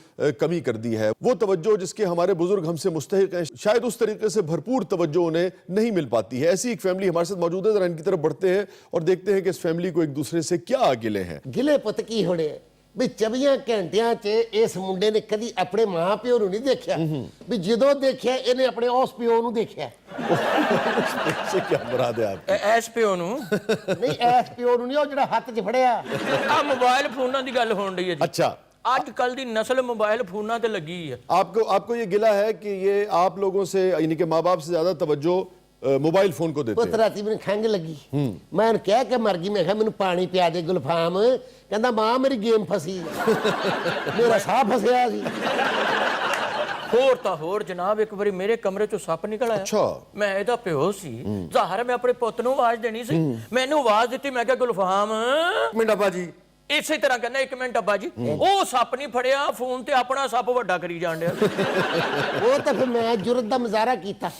कमी कर दी है। वो तवज्जो जिसके हमारे बुज़ुर्ग हमसे मुस्तहिक हैं, शायद उस तरीके से भरपूर तवज्जो उन्हें नहीं मिल पाती है। ऐसी एक फैमिली हमारे साथ मौजूद है, ज़रा इनकी तरफ बढ़ते हैं और देखते हैं कि इस फैमिली को एक दूसरे से क्या गिले हैं। ਗਿਲੇ ਪੁੱਤ ਕੀ ਹੋਣੇ ਵੀ 24 ਘੰਟਿਆਂ 'ਚ ਇਸ ਮੁੰਡੇ ਨੇ ਕਦੀ ਆਪਣੇ ਮਾਂ ਪਿਓ ਨੂੰ ਨਹੀਂ ਦੇਖਿਆ, ਵੀ ਜਦੋਂ ਦੇਖਿਆ ਇਹਨੇ ਆਪਣੇ ਉਸ ਪਿਓ ਨੂੰ ਦੇਖਿਆ। इससे क्या मुराद है आप? ਐਸ ਪਿਓ ਨੂੰ ਨਹੀਂ ਇਸ ਪਿਓ ਨੂੰ ਨਹੀਂ, ਉਹ ਜਿਹੜਾ ਹੱਥ 'ਚ ਫੜਿਆ। ਆ ਮੋਬਾਈਲ ਫੋਨਾਂ ਦੀ ਗੱਲ ਹੋਣ ਰਹੀ ਹੈ ਜੀ। अच्छा, ਅੱਜ ਕੱਲ ਦੀ ਨਸਲ ਮੋਬਾਈਲ ਫੋਨਾਂ ਤੇ ਲੱਗੀ ਹੈ। आपको ये गिला है कि ये आप लोगों से, यानी कि माँ बाप से ज्यादा तवज्जो मोबाइल फोन को देते ਪੁੱਤ हैं। ਰਾਤੀ ਮੈਨੂੰ ਖੰਘ ਲੱਗੀ, ਮੈਂ ਉਹਨੂੰ ਕਹਿ ਕੇ ਮਰ ਗਈ। ਮੈਂ ਕਿਹਾ ਮੈਨੂੰ ਪਾਣੀ ਪਿਆ ਦੇ ਗੁਲਫਾਮ। ਕਹਿੰਦਾ ਮਾਂ ਮੇਰੀ ਗੇਮ ਫਸੀ, ਮੇਰਾ ਸਾਹ ਫਸਿਆ ਸੀ। ਹੋਰ ਤਾਂ ਹੋਰ ਜਨਾਬ, ਇੱਕ ਵਾਰੀ ਮੇਰੇ ਕਮਰੇ ਚੋਂ ਸੱਪ ਨਿਕਲ ਆਇਆ। ਅੱਛਾ। ਮੈਂ ਇਹਦਾ ਪਿਓ ਸੀ, ਜ਼ਾਹਰ ਹੈ ਮੈਂ ਆਪਣੇ ਪੁੱਤ ਨੂੰ ਆਵਾਜ਼ ਦੇਣੀ ਸੀ। ਮੈਨੂੰ ਆਵਾਜ਼ ਦਿੱਤੀ, ਮੈਂ ਕਿਹਾ ਗੁਲਫਾਮ। ਮਿੰਟ ਅੱਬਾ ਜੀ, ਇਸੇ ਤਰ੍ਹਾਂ ਕਹਿੰਦਾ 1 ਮਿੰਟ ਅੱਬਾ ਜੀ, ਉਹ ਸੱਪ ਨਹੀਂ ਫੜਿਆ, ਫੋਨ ਤੇ ਆਪਣਾ ਸੱਪ ਵੱਡਾ ਕਰੀ ਜਾਣ ਡਿਆ। ਉਹ ਤਾਂ ਫਿਰ ਮੈਂ ਜੁਰਤ ਦਾ ਮੁਜ਼ਾਹਰਾ ਕੀਤਾ।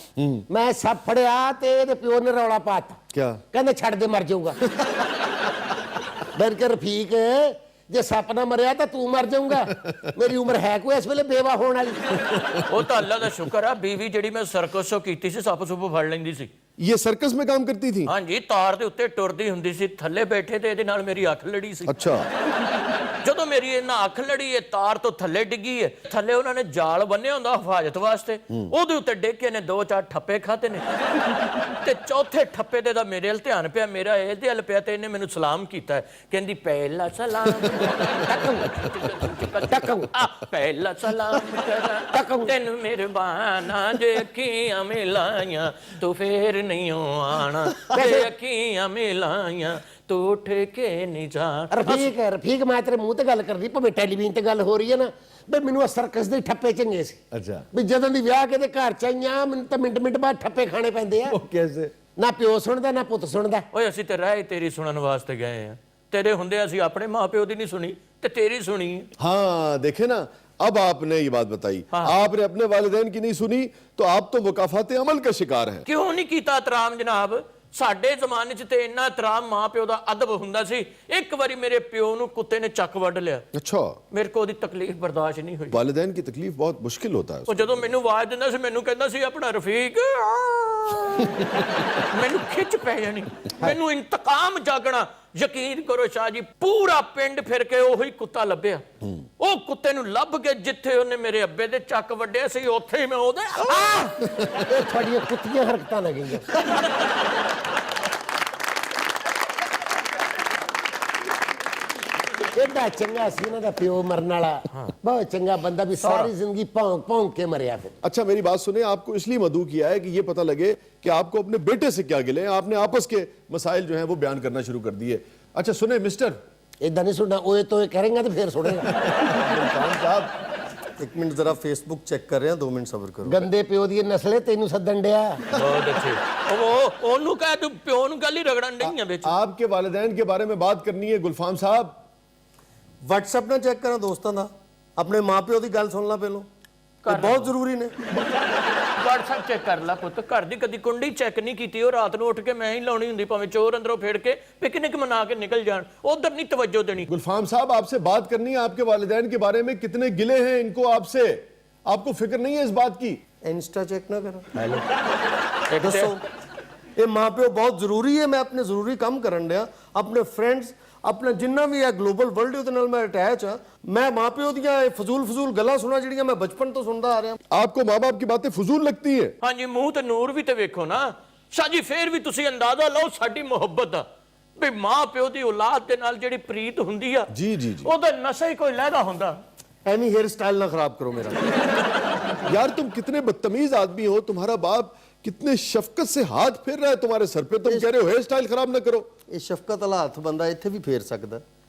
ਮੈਂ ਸੱਪ ਫੜਿਆ ਤੇ ਇਹਦੇ ਪਿਓ ਨੇ ਰੌਲਾ ਪਾਤਾ। क्या? ਕਹਿੰਦਾ ਛੱਡ ਦੇ ਮਰ ਜਾਊਗਾ। ਬੈਨ ਕੇ ਰਫੀਕ, ਜੇ ਸੱਪ ਨਾ ਮਰਿਆ ਤਾਂ ਤੂੰ ਮਰ ਜਾਊਗਾ। ਮੇਰੀ ਉਮਰ ਹੈ ਕੋਈ ਇਸ ਵੇਲੇ ਬੇਵਾ ਹੋਣ ਵਾਲੀ। ਉਹ ਤਾਂ ਅੱਲਾ ਦਾ ਸ਼ੁਕਰ ਆ, ਬੀਵੀ ਜਿਹੜੀ ਮੈਂ ਸਰਕਸ ਚੋਂ ਕੀਤੀ ਸੀ, ਸੱਪ ਸੁੱਪ ਫੜ ਲੈਂਦੀ ਸੀ। ये सर्कस में काम करती थी? ਹਾਂਜੀ, ਤਾਰ ਦੇ ਉੱਤੇ ਟੁਰਦੀ ਹੁੰਦੀ ਸੀ, ਥੱਲੇ ਬੈਠੇ ਤੇ ਇਹਦੇ ਨਾਲ ਮੇਰੀ ਅੱਖ ਲੜੀ ਸੀ। अच्छा। ਜਦੋਂ ਮੇਰੀ ਇਹਨਾਂ ਅੱਖ ਲੜੀ, ਇਹ ਤਾਰ ਤੋਂ ਥੱਲੇ ਡਿੱਗੀ ਹੈ। ਥੱਲੇ ਉਹਨਾਂ ਨੇ ਜਾਲ ਬੰਨਿਆ ਹੁੰਦਾ ਹਿਫਾਜ਼ਤ ਵਾਸਤੇ, ਉਹਦੇ ਉੱਤੇ ਡਿੱਗ ਕੇ ਨੇ 2-4 ਠੱਪੇ ਖਾਤੇ ਨੇ। ਤੇ ਚੌਥੇ ਠੱਪੇ ਤੇ ਦਾ ਮੇਰੇ ਵੱਲ ਧਿਆਨ ਪਿਆ, ਮੇਰਾ ਇਹਦੇ ਵੱਲ ਪਿਆ, ਤੇ ਇਹਨੇ ਮੈਨੂੰ ਸਲਾਮ ਕੀਤਾ। ਕਹਿੰਦੀ ਪਹਿਲਾ ਸਲਾਮ ਪਹਿਲਾ ਸਲਾਮ ਕਰਾਂ ਤੈਨੂੰ ਮਿਹਰਬਾਨਾ, ਜੇ ਅੱਖੀਆਂ ਮਿਲਾਈਆਂ ਤੂੰ ਫੇਰ ਨਹੀਂ ਆਣਾ, ਜੇ ਅੱਖੀਆਂ ਮਿਲਾਈਆਂ ਤੂੰ ਉੱਠ ਕੇ ਨਹੀਂ ਜਾ। ਰਫੀਕ, ਮੈਂ ਤੇਰੇ ਮੂੰਹ ਤੇ ਗੱਲ ਕਰਦੀ, ਭਾਵੇਂ ਟੈਲੀਵਿਜ਼ਨ ਤੇ ਗੱਲ ਹੋ ਰਹੀ ਹੈ ਨਾ। ਬਈ ਮੈਨੂੰ ਆ ਸਰਕਸ ਦੇ ਠੱਪੇ ਚੰਗੇ ਸੀ अच्छा ਵੀ ਜਦੋਂ ਦੀ ਵਿਆਹ ਕੇ ਤੇ ਘਰ ਚ ਆਈਆਂ ਮੈਨੂੰ ਤਾਂ ਮਿੰਟ ਬਾਅਦ ਠੱਪੇ ਖਾਣੇ ਪੈਂਦੇ ਆ वो कैसे? ਨਾ ਪਿਓ ਸੁਣਦਾ ਨਾ ਪੁੱਤ ਸੁਣਦਾ ਓਏ ਅਸੀਂ ਤੇ ਰਾਏ ਤੇਰੀ ਸੁਣਨ ਵਾਸਤੇ ਗਏ ਆ ਤੇਰੇ ਹੁੰਦੇ ਅਸੀਂ ਆਪਣੇ ਮਾਪਿਓ ਦੀ ਨਹੀਂ ਸੁਣੀ ਤੇ ਤੇਰੀ ਸੁਣੀ। हाँ देखे ना, अब आपने ये बात बताई, आपने अपने वालिदैन की नहीं सुनी तो आप तो वकाफात अमल का शिकार हैं। ਕਿਉਂ ਨਹੀਂ ਕੀਤਾ ਇਤਰਾਮ ਜਨਾਬ? ਸਾਡੇ ਜ਼ਮਾਨੇ 'ਚ ਤੇ ਇੰਨਾ ਇਤਰਾਮ ਮਾਂ ਪਿਓ ਦਾ ਅਦਬ ਹੁੰਦਾ ਸੀ। ਇੱਕ ਵਾਰੀ ਮੇਰੇ ਪਿਓ ਨੂੰ ਕੁੱਤੇ ਨੇ ਚੱਕ ਵੱਢ ਲਿਆ, अच्छा, ਮੇਰੇ ਕੋ ਉਹਦੀ ਤਕਲੀਫ ਬਰਦਾਸ਼ਤ ਨਹੀਂ ਹੋਈ। वालिदैन की तकलीफ बहुत मुश्किल होता है ਉਹ ਜਦੋਂ ਮੈਨੂੰ ਆਵਾਜ਼ ਦਿੰਦਾ ਸੀ ਮੈਨੂੰ ਕਹਿੰਦਾ ਸੀ ਆਪਣਾ ਰਫੀਕ ਮੈਨੂੰ ਖਿੱਚ ਪੈ ਜਾਣੀ, ਮੈਨੂੰ ਇੰਤਕਾਮ ਜਾਗਣਾ। ਯਕੀਨ ਕਰੋ ਸ਼ਾਹ ਜੀ, ਪੂਰਾ ਪਿੰਡ ਫਿਰ ਕੇ ਉਹੀ ਕੁੱਤਾ ਲੱਭਿਆ। ਉਹ ਕੁੱਤੇ ਨੂੰ ਲੱਭ ਕੇ ਜਿੱਥੇ ਉਹਨੇ ਮੇਰੇ ਅੱਬੇ ਦੇ ਚੱਕ ਵੱਢਿਆ ਸੀ ਉੱਥੇ ਹੀ ਮੈਂ ਉਹਦੇ ਇਹ ਤੁਹਾਡੀਆਂ ਕੁੱਤੀਆਂ ਹਰਕਤਾਂ ਲੱਗੀਆਂ। ਇਹਦਾ ਚੰਗਾ ਸੀ ਇਹਨਾਂ ਦਾ ਪਿਓ ਮਰਨ ਵਾਲਾ, ਬਹੁਤ ਚੰਗਾ ਬੰਦਾ ਵੀ ਸਾਰੀ ਜ਼ਿੰਦਗੀ ਭੌਂਕ ਭੌਂਕ ਕੇ ਮਰਿਆ ਫਿਰ। अच्छा मेरी बात सुने, आपको इसलिए मदऊ किया है कि ये पता लगे कि आपको अपने बेटे से क्या गिले हैं। आपने आपस के मसाइल जो हैं वो बयान करना शुरू कर दिए। अच्छा सुने मिस्टर ਇਦਾਂ ਨਹੀਂ ਸੁਣਨਾ, ओए तो करेंगे तो फिर सुनेगा। खान साहब, 1 ਮਿੰਟ ਜ਼ਰਾ ਫੇਸਬੁੱਕ ਚੈੱਕ ਕਰ ਰਿਹਾ, 2 ਮਿੰਟ ਸਬਰ ਕਰੋ। ਗੰਦੇ ਪਿਓ ਦੀ ਨਸਲੇ ਤੈਨੂੰ ਸੱਦਣ ਡਿਆ। ਬਹੁਤ ਅੱਛੇ। ਉਹ ਉਹਨੂੰ ਕਹਿ ਤੂੰ ਪਿਓ ਨੂੰ ਗੱਲ ਹੀ ਰਗੜਨ ਨਹੀਂ ਆ ਵਿੱਚ। आपके वालिदैन के बारे में बात करनी है गुलफाम साहब। WhatsApp ਨਾ ਚੈੱਕ ਕਰਾਂ ਦੋਸਤਾਂ ਦਾ, ਆਪਣੇ ਮਾਪਿਓ ਦੀ ਗੱਲ ਸੁਣ ਲੈ ਪਹਿਲੋਂ, ਇਹ ਬਹੁਤ ਜ਼ਰੂਰੀ ਨੇ। WhatsApp ਚੈੱਕ ਕਰ ਲੈ ਪੁੱਤ, ਘਰ ਦੀ ਕਦੀ ਕੁੰਡੀ ਚੈੱਕ ਨਹੀਂ ਕੀਤੀ। ਉਹ ਰਾਤ ਨੂੰ ਉੱਠ ਕੇ ਮੈਂ ਹੀ ਲਾਉਣੀ ਹੁੰਦੀ, ਭਾਵੇਂ ਚੋਰ ਅੰਦਰੋਂ ਫੇੜ ਕੇ ਪਿਕਨਿਕ ਮਨਾ ਕੇ ਨਿਕਲ ਜਾਣ, ਉਧਰ ਨਹੀਂ ਤਵੱਜੋ ਦੇਣੀ। गुलफाम साहब आपसे बात करनी है, आपके वालिदैन के बारे में कितने गिले हैं इनको आपसे, आपको फिक्र नहीं है इस बात की? ਇੰਸਟਾ ਚੈੱਕ ਨਾ ਕਰਾਂ। ਦੱਸੋ, ਇਹ ਮਾਪਿਓ ਬਹੁਤ ਜ਼ਰੂਰੀ ਹੈ। ਮੈਂ ਆਪਣੇ ਜ਼ਰੂਰੀ ਕੰਮ ਕਰਨ ਡਿਆ, ਆਪਣੇ ਫਰੈਂਡਸ, अपना जिन्ना भी है ग्लोबल वर्ल्ड ਉਹਦੇ ਨਾਲ मैं अटैच हाँ। मैं मापिओ ਦੀਆਂ ਇਹ ਫਜ਼ੂਲ ਗੱਲਾਂ ਸੁਣਾ ਜਿਹੜੀਆਂ ਮੈਂ ਬਚਪਨ ਤੋਂ ਸੁਣਦਾ ਆ ਰਿਹਾ। आपको माँ बाप की बातें फजूल लगती है? ਹਾਂਜੀ, ਮੂੰਹ ਤੇ ਨੂਰ ਵੀ ਤੇ ਵੇਖੋ ਨਾ ਸ਼ਾਹ ਜੀ, ਫੇਰ ਵੀ ਤੁਸੀਂ ਅੰਦਾਜ਼ਾ ਲਾਓ ਸਾਡੀ ਮੁਹੱਬਤ ਦਾ ਵੀ ਮਾਂ ਪਿਓ ਦੀ ਔਲਾਦ ਦੇ ਨਾਲ ਜਿਹੜੀ ਪ੍ਰੀਤ ਹੁੰਦੀ ਆ जी जी जी। ਉਹਦਾ ਨਸ਼ਾ ਹੀ ਕੋਈ ਲਹਿਦਾ ਹੁੰਦਾ। ਐਵੇਂ हेयर स्टाइल ना खराब करो मेरा। यार तुम कितने बदतमीज आदमी हो, तुम्हारा बाप कितने शफकत से हाथ फेर रहा है तुम्हारे सर पे, तुम कह रहे हो हेयर स्टाइल खराब ना करो। ਇਹ ਸ਼ਫਕਤ ਵਾਲਾ ਹੱਥ ਬੰਦਾ ਇੱਥੇ ਵੀ ਫੇਰ ਸਕਦਾ।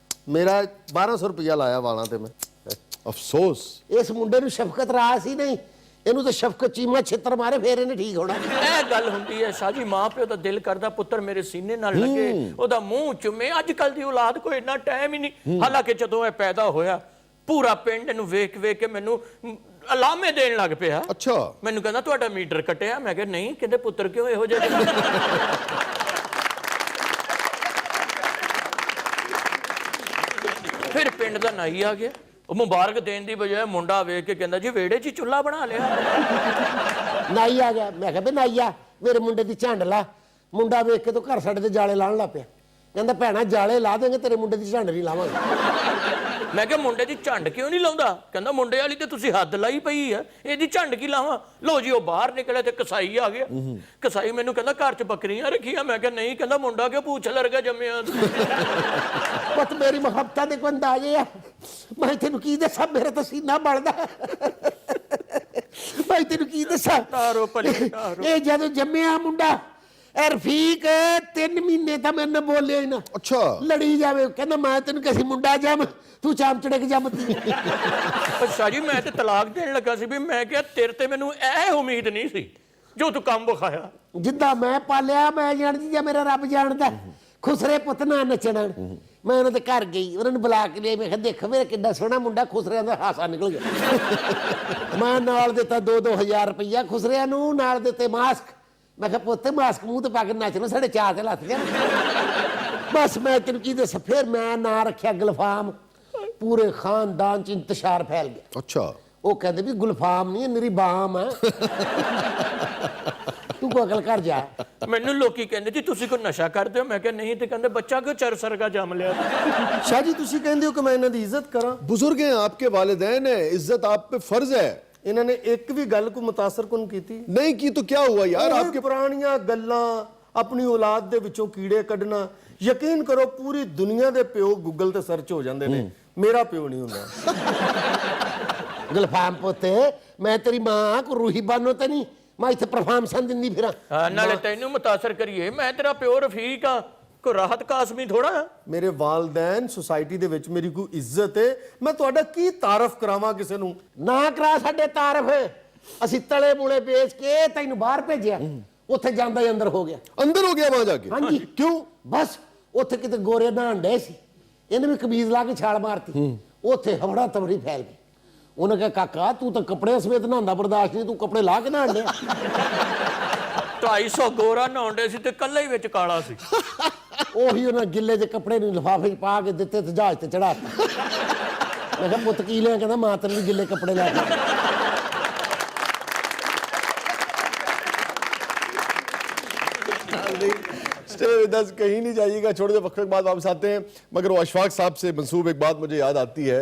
ਮੇਰਾ 1200 ਰੁਪਇਆ ਲਾਇਆ ਵਾਲਾਂ ਤੇ ਮੈਂ। अफसोस। ਇਸ ਮੁੰਡੇ ਨੂੰ ਸ਼ਫਕਤ ਰਾਸ ਹੀ ਨਹੀਂ, ਇਹਨੂੰ ਤਾਂ ਸ਼ਫਕਤ ਚੀਮਾ ਛਿੱਤਰ ਮਾਰੇ ਫੇਰ ਇਹਨੇ ਠੀਕ ਹੋਣਾ। ਇਹ ਗੱਲ ਹੁੰਦੀ ਹੈ ਸ਼ਾਹ ਜੀ, ਮਾਂ ਪਿਓ ਦਾ ਦਿਲ ਕਰਦਾ ਪੁੱਤਰ ਮੇਰੇ ਸੀਨੇ ਨਾਲ ਲੱਗੇ, ਉਹਦਾ ਮੂੰਹ ਚੁੰਮੇ। ਅੱਜ ਕੱਲ ਦੀ ਔਲਾਦ ਕੋਈ ਇੰਨਾ ਟਾਈਮ ਹੀ ਨਹੀਂ। ਹਾਲਾਂਕਿ ਜਦੋਂ ਇਹ ਪੈਦਾ ਹੋਇਆ ਪੂਰਾ ਪਿੰਡ ਇਹਨੂੰ ਵੇਖ ਕੇ ਮੈਨੂੰ ਅਲਾਮੇ ਦੇਣ ਲੱਗ ਪਿਆ। अच्छा, ਮੈਨੂੰ ਕਹਿੰਦਾ ਤੁਹਾਡਾ ਮੀਟਰ ਕੱਟਿਆ। ਮੈਂ ਕਿਹਾ ਨਹੀਂ, ਕਹਿੰਦੇ ਪੁੱਤਰ ਕਿਉਂ ਇਹੋ ਜਿਹਾ? ਫਿਰ ਪਿੰਡ ਦਾ ਨਾਈ ਆ ਗਿਆ, ਉਹ ਮੁਬਾਰਕ ਦੇਣ ਦੀ ਬਜਾਏ ਮੁੰਡਾ ਵੇਖ ਕੇ ਕਹਿੰਦਾ ਜੀ ਵਿਹੜੇ 'ਚ ਹੀ ਚੁੱਲ੍ਹਾ ਬਣਾ ਲਿਆ। ਨਾਈ ਆ ਗਿਆ, ਮੈਂ ਕਿਹਾ ਬੇ ਨਾਈ ਆ ਮੇਰੇ ਮੁੰਡੇ ਦੀ ਝੰਡ ਲਾ। ਮੁੰਡਾ ਵੇਖ ਕੇ ਤੋਂ ਘਰ ਸਾਡੇ ਤੇ ਜਾਲੇ ਲਾਉਣ ਲੱਗ ਪਿਆ। ਕਹਿੰਦਾ ਭੈਣਾ ਜਾਲੇ ਲਾ ਦੇਂਗੇ, ਤੇਰੇ ਮੁੰਡੇ ਦੀ ਝੰਡ ਨਹੀਂ ਲਾਵਾਂਗੇ। ਮੈਂ ਕਿਹਾ ਮੁੰਡੇ ਦੀ ਝੰਡ ਕਿਉਂ ਨਹੀਂ ਲਾਉਂਦਾ? ਕਹਿੰਦਾ ਮੁੰਡੇ ਵਾਲੀ ਤੇ ਤੁਸੀਂ ਹੱਦ ਲਾਈ ਪਈ ਆ, ਇਹਦੀ ਝੰਡ ਕੀ ਲਾਵਾਂ? ਲੋ ਜੀ ਉਹ ਬਾਹਰ ਨਿਕਲਿਆ ਤੇ ਕਸਾਈ ਆ ਗਿਆ। ਕਸਾਈ ਮੈਨੂੰ ਕਹਿੰਦਾ ਘਰ 'ਚ ਬੱਕਰੀਆਂ ਰੱਖੀਆਂ। ਮੈਂ ਕਿਹਾ ਨਹੀਂ। ਕਹਿੰਦਾ ਮੁੰਡਾ ਕਿਉਂ ਪੂਛ ਲਰਗਾ ਜੰਮਿਆ? ਪੁੱਤ ਮੇਰੀ ਮੁਹੱਬਤਾਂ ਦੇ ਕੋਈ ਅੰਦਾਜ਼ੇ ਆ, ਮੈਂ ਤੈਨੂੰ ਕੀ ਦੱਸਾਂ, ਮੇਰਾ ਤਾਂ ਸੀਨਾ ਬਲਦਾ। ਮੈਂ ਤੈਨੂੰ ਕੀ ਦੱਸਾਂ, ਤਾਰੋ ਭਲੀ ਤਾਰੋ। ਇਹ ਜਦੋਂ ਜੰਮਿਆ ਮੁੰਡਾ ਇਹ ਰਫੀਕ 3 ਮਹੀਨੇ ਤਾਂ ਮੈਨੂੰ ਬੋਲਿਆ ਹੀ ਨਾ। अच्छा। ਲੜੀ ਜਾਵੇ, ਕਹਿੰਦਾ ਮੈਂ ਤੈਨੂੰ ਕਿਸੇ ਮੁੰਡਾ ਜੰਮ, ਤੂੰ ਚਾਮਚੜੇ ਕੇ ਜੰਮਤੀ। ਅੱਛਾ ਜੀ, ਮੈਂ ਤੇ ਤਲਾਕ ਦੇਣ ਲੱਗਾ ਸੀ ਵੀ ਮੈਂ ਕਿਹਾ ਤੇਰੇ ਤੇ ਮੈਨੂੰ ਇਹ ਉਮੀਦ ਨਹੀਂ ਸੀ ਜੋ ਤੂੰ ਕੰਮ ਵਿਖਾਇਆ। ਜਿੱਦਾਂ ਮੈਂ ਪਾਲਿਆ ਮੈਂ ਜਾਣਦੀ ਜਾਂ ਮੇਰਾ ਰੱਬ ਜਾਣਦਾ। ਖੁਸਰੇ ਪੁੱਤ ਨਾ ਨੱਚਣ। ਮੈਂ ਉਹਨਾਂ ਦੇ ਘਰ ਗਈ, ਉਹਨਾਂ ਨੂੰ ਬੁਲਾ ਕੇ ਲਿਆ। ਮੈਂ ਕਿਹਾ ਦੇਖੋ ਮੇਰਾ ਕਿੰਨਾ ਸੋਹਣਾ ਮੁੰਡਾ, ਖੁਸਰਿਆਂ ਦਾ ਹਾਸਾ ਨਿਕਲ ਗਿਆ। ਮੈਂ ਨਾਲ ਦਿੱਤਾ 2-2000 ਰੁਪਈਆ ਖੁਸਰਿਆਂ ਨੂੰ, ਨਾਲ ਦਿੱਤੇ ਮਾਸਕ। ਮੈਂ ਕਿਹਾ ਪੁੱਤ ਮਾਸਕ ਮੂੰਹ ਤੇ ਪਾ ਕੇ ਨੱਚ ਲਓ, ਸਾਡੇ ਚਾਹ ਤੇ ਲੱਥ ਗਿਆ। ਬਸ ਮੈਂ ਤੈਨੂੰ ਕੀ ਦੱਸਾਂ, ਫਿਰ ਮੈਂ ਨਾਂ ਰੱਖਿਆ ਗੁਲਫਾਮ। ਪੂਰੇ ਖਾਨਦਾਨ ਚ ਇੰਤਸ਼ਾਰ ਫੈਲ ਗਿਆ। अच्छा। ਉਹ ਕਹਿੰਦੇ ਵੀ ਗੁਲਫਾਮ ਨਹੀਂ, ਮੇਰੀ ਬਾਮ ਹੈ। ਤੂੰ ਕੋ ਅਕਲ ਕਰ ਜਾ। ਮੈਨੂੰ ਲੋਕੀ ਕਹਿੰਦੇ ਜੀ ਤੁਸੀਂ ਕੋਈ ਨਸ਼ਾ ਕਰਦੇ ਹੋ? ਮੈਂ ਕਿਹਾ ਨਹੀਂ। ਤੇ ਕਹਿੰਦੇ ਬੱਚਾ ਕਿਉਂ ਚਰ ਸਰਗਾ ਜੰਮ ਲਿਆ? ਸ਼ਾਹ ਜੀ ਤੁਸੀਂ ਕਹਿੰਦੇ ਹੋ ਕਿ ਮੈਂ ਇਹਨਾਂ ਦੀ ਇੱਜ਼ਤ ਕਰਾਂ। बुजुर्ग हैं, आपके वालिदैन है, इज्जत आप पे फर्ज है। ਇਹਨਾਂ ਨੇ ਇੱਕ ਵੀ ਗੱਲ ਕੋ ਮੁਤਾਸਰਕੁਨ ਕੀਤੀ नहीं की तो क्या हुआ यार? ਉਹੀ आपके ਪੁਰਾਣੀਆਂ ਗੱਲਾਂ, ਆਪਣੀ ਔਲਾਦ ਦੇ ਵਿੱਚੋਂ ਕੀੜੇ ਕੱਢਣਾ। ਯਕੀਨ ਕਰੋ ਪੂਰੀ ਦੁਨੀਆ ਦੇ ਪਿਓ ਗੂਗਲ ਤੇ ਸਰਚ ਹੋ ਜਾਂਦੇ ਨੇ, ਮੇਰਾ ਪਿਓ ਨਹੀਂ ਹੁੰਦਾ। ਗੁਲਫਾਮ ਪੁੱਤ ਮੈਂ ਤੇਰੀ ਮਾਂ ਕੋ ਰੂਹੀ ਬਾਨੋ ਤੇ ਨਹੀਂ, ਮੈਂ ਇੱਥੇ ਪਰਫਾਰਮੈਂਸਾਂ ਦਿੰਦੀ ਫਿਰਾਂ। ਨਾਲੇ ਤੈਨੂੰ ਮੁਤਾਸਰ ਕਰੀਏ, ਮੈਂ ਤੇਰਾ ਪਿਓ ਰਫੀਕ ਆ। ਕੋਈ ਰਾਹਤ ਕਾਸਮੀ ਥੋੜਾ ਹੈ। ਮੇਰੇ ਵਾਲਦੈਨ ਸੁਸਾਇਟੀ ਦੇ ਵਿੱਚ ਮੇਰੀ ਕੋਈ ਇੱਜ਼ਤ ਹੈ, ਮੈਂ ਤੁਹਾਡਾ ਕੀ ਤਾਰਫ ਕਰਾਵਾਂ ਕਿਸੇ ਨੂੰ? ਨਾ ਕਰਾ ਸਾਡੇ ਤਾਰਫ, ਅਸੀਂ ਤਲੇ ਮੂਲੇ ਵੇਚ ਕੇ ਤੈਨੂੰ ਬਾਹਰ ਭੇਜਿਆ, ਉੱਥੇ ਜਾਂਦਾ ਹੀ ਅੰਦਰ ਹੋ ਗਿਆ। ਅੰਦਰ ਹੋ ਗਿਆ ਵਹਾਂ ਜਾ ਕੇ? ਹਾਂਜੀ। ਕਿਉਂ? ਬਸ ਉੱਥੇ ਕਿਤੇ ਗੋਰੇ ਨਹਾਣ ਡੇ ਸੀ, ਇਹਨੇ ਵੀ ਕਮੀਜ਼ ਲਾ ਕੇ ਛਾਲ ਮਾਰਤੀ, ਉੱਥੇ ਹਵੜਾ ਤਵੜੀ ਫੈਲ ਗਈ। ਉਹਨੇ ਕਿਹਾ ਕਾਕਾ ਤੂੰ ਤਾਂ ਕੱਪੜੇ ਸਮੇਤ ਨਹਾਉਂਦਾ ਬਰਦਾਸ਼ਤ ਨਹੀਂ, ਤੂੰ ਕੱਪੜੇ ਲਾ ਕੇ ਨਹਾਣ ਡਿਆ। 250 ਗੋਰਾ ਨਹਾਉਂਦੇ ਸੀ ਤੇ ਕੱਲਾ ਹੀ ਵਿੱਚ ਕਾਲਾ ਸੀ। ਉਹੀ ਉਹਨਾਂ ਗਿੱਲੇ ਜਿਹੇ ਕੱਪੜੇ ਨੂੰ ਲਿਫਾਫੇ 'ਚ ਪਾ ਕੇ ਦਿੱਤੇ ਤੇ ਜਹਾਜ਼ ਤੇ ਚੜਾਤਾ। ਮੈਂ ਕਿਹਾ ਪੁੱਤ ਕੀ ਲਿਆ? ਕਹਿੰਦਾ ਮਾਂ ਤੇਰੇ ਲਈ ਗਿੱਲੇ ਕੱਪੜੇ ਲੈ ਕੇ। स्टे विद अस, कहीं नहीं जाइएगा, छोटे से वक्फे के बाद वापस आते हैं। मगर वो अशफाक साहब से मंसूब एक बात मुझे याद आती है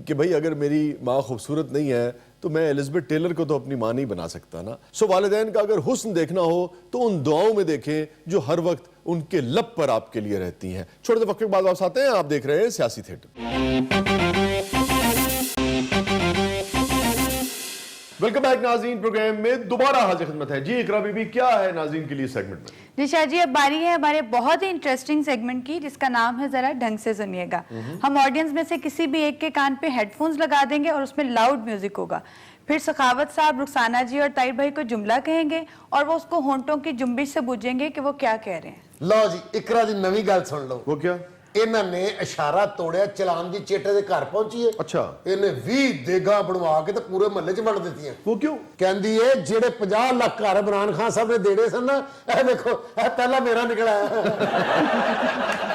कि भाई अगर मेरी माँ खूबसूरत नहीं है तो मैं एलिज़ाबेथ टेलर को तो अपनी माँ नहीं बना सकता ना। सो वालिदैन का अगर हुस्न देखना हो तो उन दुआओं में देखें जो हर वक्त उनके लब पर आपके लिए रहती हैं। छोटे से वक्फे के बाद वापस आते हैं, आप देख रहे हैं सियासी थिएटर। वेलकम बैक नाज़रीन, प्रोग्राम में दोबारा हाजिर खिदमत है जी। इकरा बीबी, क्या है नाज़रीन के लिए सेगमेंट में? निशा जी, अब बारी है हमारे बहुत ही इंटरेस्टिंग सेगमेंट की, जिसका नाम है जरा ढंग से सुनिएगा। हम ऑडियंस में से किसी भी एक के कान पे हेडफोन्स लगा देंगे और उसमें लाउड म्यूजिक होगा। फिर सखावत साहब, रुखसाना जी और ताहिर भाई को जुमला कहेंगे और वो उसको होंठों की जुम्बिश से बूझेंगे कि वो क्या कह रहे हैं। ਲਓ ਜੀ, ਇਕਰਾ ਦੀ ਨਵੀਂ ਗੱਲ ਸੁਣ ਲਓ। वो क्या? ਇਹਨਾਂ ਨੇ ਇਸ਼ਾਰਾ ਤੋੜਿਆ, ਚਲਾਨ ਦੀ ਚੇਟੇ ਦੇ ਘਰ ਪਹੁੰਚੀ ਏ। ਅੱਛਾ। ਇਹਨੇ 20 ਦੇਗਾ ਬਣਵਾ ਕੇ ਤੇ ਪੂਰੇ ਮਹੱਲੇ 'ਚ ਵੰਡ ਦਿੱਤੀਆਂ। वो क्यों? ਕਹਿੰਦੀ ਏ ਜਿਹੜੇ 50 ਲੱਖ ਘਰ ਇਮਰਾਨ ਖਾਨ ਸਾਹਿਬ ਨੇ ਦੇਣੇ ਸਨ ਨਾ, ਇਹ ਦੇਖੋ ਇਹ ਪਹਿਲਾਂ ਮੇਰਾ ਨਿਕਲ ਆਇਆ।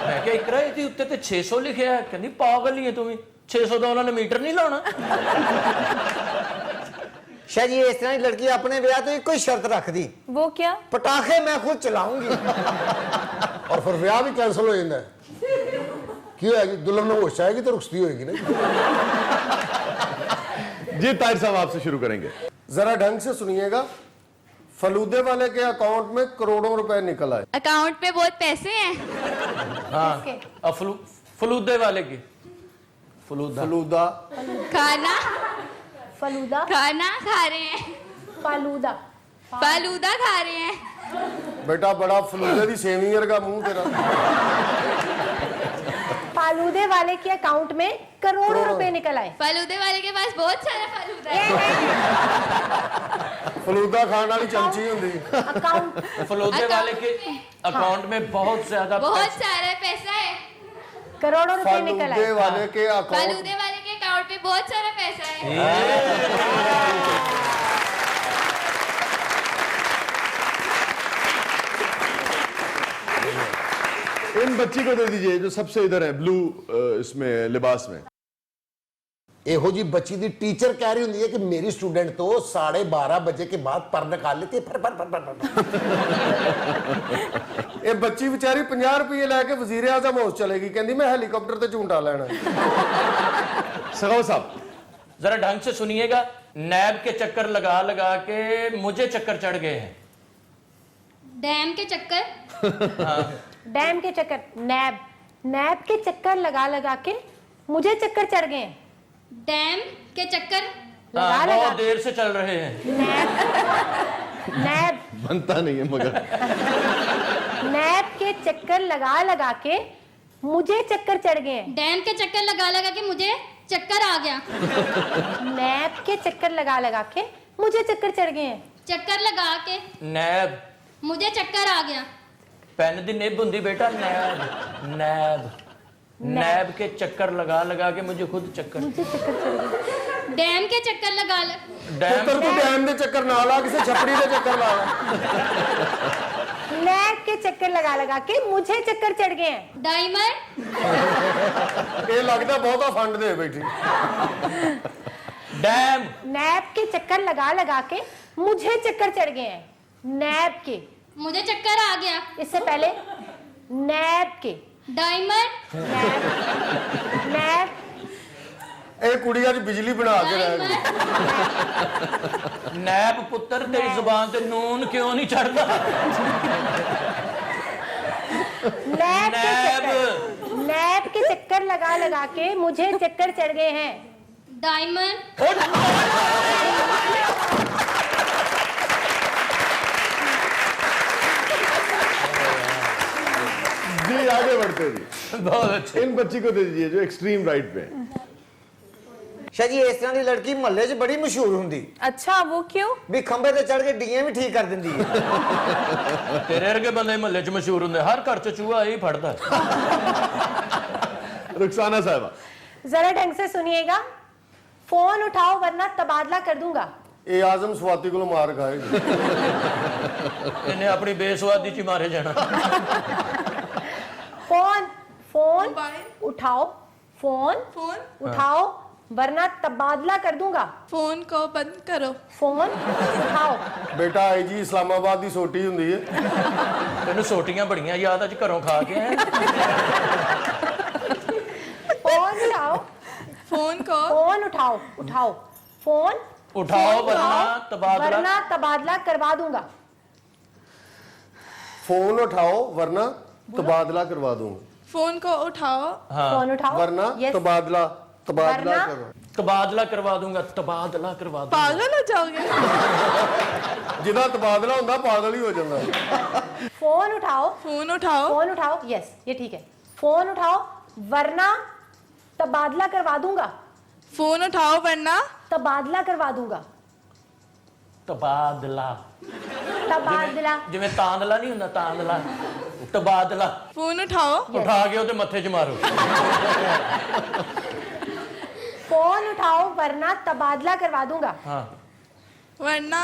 ਮੈਂ ਕਿਹਾ ਇਕਰਾ ਇਹਦੇ ਉੱਤੇ ਤੇ 600 ਲਿਖਿਆ ਹੈ। ਕਹਿੰਦੀ ਪਾਗਲ ਹੀ ਹੈ ਤੂੰ ਵੀ, 600 ਦਾ ਉਹਨਾਂ ਨੇ ਮੀਟਰ ਨਹੀਂ ਲਾਉਣਾ। शाह जी, इस तरह की लड़की अपने ब्याह तो एक ही शर्त रख दी, वो क्या? पटाखे मैं खुद चलाऊंगी। और फिर ਵਿਆਹ ਵੀ ਕੈਨਸਲ ਹੋ ਜਾਂਦਾ ਹੈ। ਕੀ ਹੋਇਆ ਜੀ? ਦੁਲਹਨ ਨੂੰ ਹੋਸ਼ ਆਏਗੀ तो रुखसती होएगी ना। जी ताहिर साहब, आपसे शुरू करेंगे। जरा ढंग से सुनिएगा। फलूदे वाले के अकाउंट में करोड़ों रुपए निकल आए। अकाउंट पे बहुत पैसे हैं। हाँ, फलूदे वाले की फलूदा खाना फलूदा खाना खा रहे हैं, फालूदा फालूदा खा रहे हैं। बेटा, बड़ा फलूदे दी सेविंगर का मुंह तेरा। फालूदे वाले के अकाउंट में करोड़ों रुपए निकल आए। फालूदे वाले के पास बहुत सारा फालूदा है। फलूदा खाने वाली चमची होंदी। अकाउंट फलूदे वाले के अकाउंट में बहुत ज्यादा बहुत सारा पैसा है। करोड़ों रुपए निकल फलूदे आए। वाले के अकाउंट फालूदे वाले के अकाउंट में बहुत सारा पैसा है। इन बच्ची को दे दीजिए जो सबसे इधर है, ब्लू इसमें लिबास में। ਇਹੋ ਜੀ ਬੱਚੀ ਦੀ ਟੀਚਰ ਕਹਿ ਰਹੀ ਹੁੰਦੀ ਹੈ ਕਿ ਮੇਰੀ ਸਟੂਡੈਂਟ ਤੋਂ 12:30 बजे के बाद पर निकाल लेती है। ਇਹ ਬੱਚੀ ਵਿਚਾਰੀ 50 ਰੁਪਏ ਲੈ ਕੇ ਵਜ਼ੀਰ ਆਜ਼ਮ ਹਾਊਸ ਚਲੇਗੀ, ਕਹਿੰਦੀ ਮੈਂ ਹੈਲੀਕਾਪਟਰ ਤੇ ਝੂੰਟਾ ਲੈਣਾ। सखावत साहब, जरा ढंग से सुनिएगा। नैब के चक्कर लगा लगा के मुझे चक्कर चढ़ गए हैं। डैम के चक्कर डैम के चक्कर, नैब के चक्कर लगा के मुझे चक्कर चढ़ गए हैं। डैम के चक्कर लगा लगा बहुत देर से चल रहे हैं। नैब बनता नहीं है मगर। नैब के चक्कर लगा के मुझे चक्कर चढ़ गए हैं। डैम के चक्कर लगा के मुझे चक्कर आ गया। नैब के चक्कर लगा के मुझे चक्कर चढ़ गए हैं। चक्कर लगा के नैब मुझे चक्कर आ गया। पेन दी निब हुंदी बेटा, नैब नैब नैब के चक्कर लगा लगा के मुझे खुद चक्कर। मुझे चक्कर चढ़ गए। डैम के चक्कर डैम ਪੁੱਤਰ ਤੂੰ ਡੈਮ ਦੇ ਚੱਕਰ ਨਾ ਲਾ, ਕਿਸੇ ਛਪੜੀ ਦੇ ਚੱਕਰ ਲਾ। नैब के चक्कर लगा के मुझे चक्कर चढ़ गए हैं। डायमंड ਇਹ ਲੱਗਦਾ ਬਹੁਤਾ ਫੰਡ ਦੇ ਬੈਠੀ। डैम नैब के चक्कर लगा के मुझे चक्कर चढ़ गए हैं। नैब के, मुझे चक्कर आ गया। इससे पहले नैब के, डायमंड नैब ਇਹ ਕੁੜੀ ਅੱਜ ਬਿਜਲੀ ਬਣਾ ਕੇ ਰਹਿ ਗਈ। नैब पुत्र तेरी जुबान ते नून क्यों नहीं चढ़ता? नैब के चक्कर लगा के मुझे चक्कर चढ़ गए हैं। डायमंड जी जी आगे बढ़ते जी, बहुत अच्छे। इन बच्ची को दे दीजिए जो एक्सट्रीम राइट पे है। शाह जी इस तरह की लड़की मोहल्ले 'ਚ बड़ी मशहूर हुंदी। अच्छा, वो क्यों? भी खंबे ते चढ़ के डीएं भी ठीक कर दिंदी है। तेरे वर्गे बंदे महल्ले च मशहूर होंगे, हर घर च चूहा यही फड़ता है। रुखसाना साहबा, जरा ढंग से सुनिएगा। फोन उठाओ वरना तबादला कर दूंगा। ਇਹ ਆਜ਼ਮ ਸਵਾਤੀ ਕੋਲੋਂ ਮਾਰ ਖਾਏਗੀ। इन्हें अपनी बेसवादी च मारे जाना। फोन उठाओ, फोन उठाओ वरना तबादला कर दूंगा। फोन को बंद करो। फोन उठाओ। ਬੇਟਾ ਆਈ ਜੀ ਇਸਲਾਮਾਬਾਦ ਦੀ ਸੋਟੀ ਹੁੰਦੀ ਹੈ। तेन सोटियां बड़ियां याद अज घरों खा के आए। फोन उठाओ। फोन को फोन उठाओ, उठाओ फोन उठाओ वरना तबादला। वरना तबादला करवा दूंगा। ਫੋਨ ਉਠਾਓ ਵਰਨਾ ਤਬਾਦਲਾ ਕਰਵਾ ਦੂੰਗਾ। फोन को उठाओ। फोन उठाओ ਵਰਨਾ Yes. ਤਬਾਦਲਾ वरना ਕਰੋ। तबादला करवा दूंगा, तबादला करवा दूंगा। पागल हो जाओगे। ਜਿਹਦਾ ਤਬਾਦਲਾ ਹੁੰਦਾ ਪਾਗਲ ਹੀ ਹੋ ਜਾਂਦਾ। फोन उठाओ। फोन उठाओ। फोन उठाओ, यस ये ठीक है। फोन उठाओ वरना तबादला करवा दूंगा। फोन उठाओ वरना तबादला करवा दूंगा। तबादला तबादला जिवें तांदला नहीं हुंदा, तांदला तबादला। फोन उठाओ। उठा के ओदे मत्थे च मारो। फोन उठाओ वरना तबादला करवा दूंगा। हाँ, वरना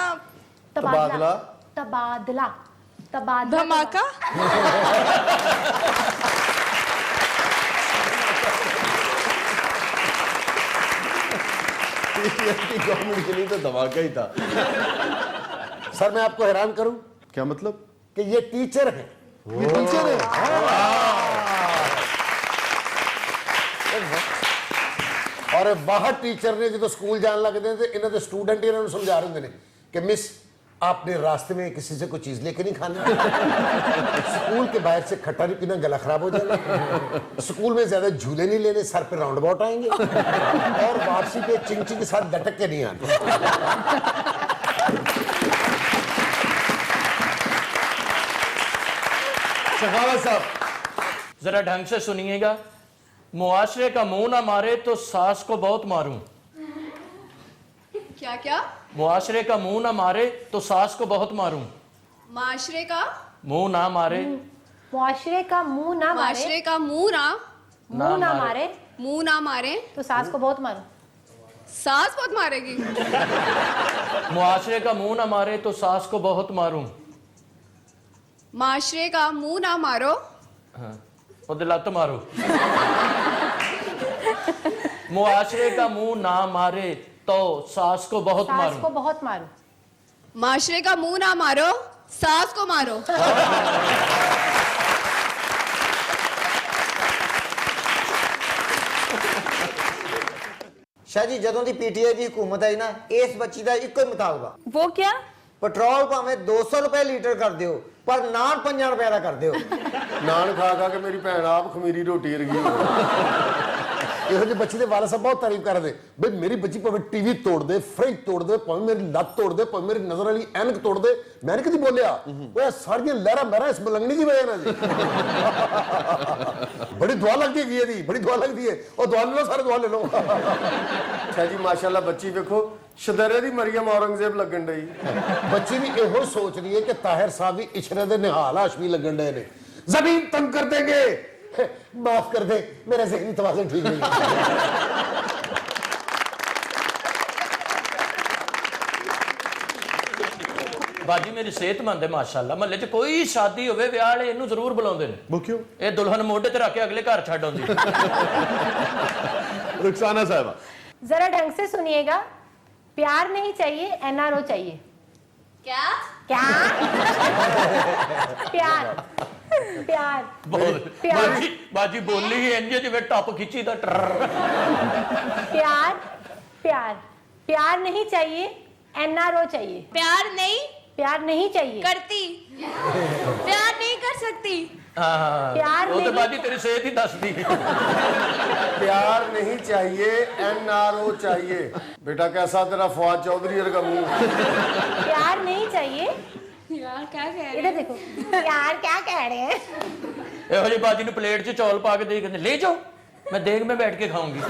तबादला तबादला तबादला धमाका। गवर्नमेंट के लिए तो धमाका ही था। सर मैं आपको हैरान करूं क्या मतलब? कि ये टीचर है। ये टीचर है। और बाहर टीचर ने जो स्कूल जान लगते हैं इन्हें तो स्टूडेंट ही इन्होंने समझा रहे होंगे कि मिस आपने रास्ते में किसी से कोई चीज लेके नहीं खानी। स्कूल के बाहर से खट्टा नहीं पीना, गला खराब हो जाएगा। स्कूल में ज्यादा झूले नहीं लेने, सर पे राउंड अबाउट आएंगे और वापसी पे चिंची के साथ लटक के नहीं आने। सखावत साहब, जरा ढंग से सुनिएगा। मुआशरे का मुंह ना मारे तो सास को बहुत मारूं। क्या क्या? मुआशरे का मुंह ना मारे तो सास को बहुत मारूं। माशरे का मुंह ना मारे, मुआशरे का मुंह ना मारे, माशरे का मुंह ना मुंह ना मारे मुंह ना मारे तो सास को बहुत मारो। सास बहुत मारेगी। मुआशरे का मुंह ना मारे तो सास को बहुत मारूं। माशरे का मुंह ना मारो। हाँ, ओदे लत मारो। मुआशरे का मुंह ना मारे तो सास को बहुत सास मारूं। को बहुत मारो। माशरे का मुंह ना मारो, सास को मारो। शाह जी ਜਦੋਂ ਦੀ ਪੀਟੀਆਈ ਦੀ ਹਕੂਮਤ ਆਈ ਨਾ ਇਸ ਬੱਚੀ ਦਾ ਇੱਕੋ ਹੀ ਮੁਤਾਲਬਾ। वो क्या? ਪੈਟਰੋਲ ਭਾਵੇਂ 200 ਰੁਪਏ ਲੀਟਰ ਕਰ ਦਿਓ ਪਰ ਨਾਨ 5 ਰੁਪਏ ਦਾ ਕਰ ਦਿਓ। ਨਾਨ ਖਾ ਖਾ ਕੇ ਮੇਰੀ ਭੈਣ ਆਪ ਖਮੀਰੀ ਰੋਟੀ ਰਗੀ ਹੋ ਇਹੋ ਜਿਹੇ ਬੱਚੇ ਦੇ ਵਾਲਾ ਸਾਹਿਬ ਬਹੁਤ ਤਾਰੀਫ ਕਰਦੇ ਬਈ ਮੇਰੀ ਬੱਚੀ ਭਾਵੇਂ ਟੀਵੀ ਤੋੜ ਦੇ, ਫ੍ਰਿਜ ਤੋੜ ਦੇ, ਭਾਵੇਂ ਮੇਰੀ ਲੱਤ ਤੋੜ ਦੇ, ਭਾਵੇਂ ਮੇਰੀ ਨਜ਼ਰ ਵਾਲੀ ਐਨਕ ਤੋੜ ਦੇ, ਮੈਂ ਨਹੀਂ ਕਦੀ ਬੋਲਿਆ। ਉਹ ਇਹ ਸਾਰੀਆਂ ਲਹਿਰਾਂ ਮਹਿਰਾਂ ਇਸ ਬਲੰਗਣੀ ਦੀ ਵਜ੍ਹਾ ਨਾਲ ਜੀ। ਬੜੀ ਦੁਆ ਲੱਗਦੀ ਹੈਗੀ ਇਹਦੀ, ਬੜੀ ਦੁਆ ਲੱਗਦੀ ਹੈ। ਉਹ ਦੁਆ ਲੈ ਲਓ, ਸਾਰੇ ਦੁਆ ਲੈ ਲਓ। ਅੱਛਾ ਜੀ ਮਾਸ਼ਾਅੱਲਾ ਬੱਚੀ ਵੇਖੋ ਸ਼ਦਰੇ ਦੀ ਮਰੀਮ ਔਰੰਗਜ਼ੇਬ ਲੱਗਣ ਡਈ। ਬੱਚੀ ਵੀ ਇਹੋ ਸੋਚ ਰਹੀ ਹੈ ਕਿ ਤਾਹਿਰ ਸਾਹਿਬ ਵੀ ਇਸ਼ਰੇ ਦੇ ਨਿਹਾਲ ਹਾਸ਼ਮੀ ਲੱਗਣ ਡਏ ਨੇ। ਜ਼ਮੀਨ ਤੰਗ ਕਰ ਦੇਂਗੇ, माफ कर दे, मेरा ज़हनी तवाज़ुन ठीक नहीं है। बाजी मेरी सेहतमंद है माशाल्लाह। महल्ले च कोई शादी होवे विआह वाले इनू जरूर बुलाਉਂਦੇ ਨੇ। वो क्यों? ਇਹ ਦੁल्हन ਮੋਢੇ ਤੇ ਰੱਖ ਕੇ ਅਗਲੇ ਘਰ ਛੱਡ ਆਉਂਦੀ। रुखसाना साहबा, जरा ढंग से सुनिएगा। प्यार नहीं चाहिए, एनआरओ चाहिए। क्या? क्या? प्यार प्यार प्यार बाजी बोली ही इंज जिवें टप खिंची दा ट्र। प्यार प्यार प्यार नहीं चाहिए, एनआरओ चाहिए। प्यार नहीं प्यार नहीं चाहिए, करती, प्यार नहीं कर सकती। हाँ, प्यार वो तो नहीं- बाजी तेरी सेहत ही दसदी। प्यार नहीं चाहिए एनआरओ चाहिए। बेटा कैसा तेरा फवाद चौधरी वर्गा मुंह। प्यार नहीं चाहिए, यार क्या कह रहे इधर देखो यार क्या कह रहे हैं ਇਹੋ ਜਿਹੀ ਬਾਜੀ ਨੂੰ ਪਲੇਟ 'ਚ ਚੌਲ ਪਾ ਕੇ ਦੇ ਕਹਿੰਦੇ ਲੈ ਜਾਓ ਮੈਂ ਦੇਗ ਮੈਂ ਬੈਠ ਕੇ ਖਾਊਂਗੀ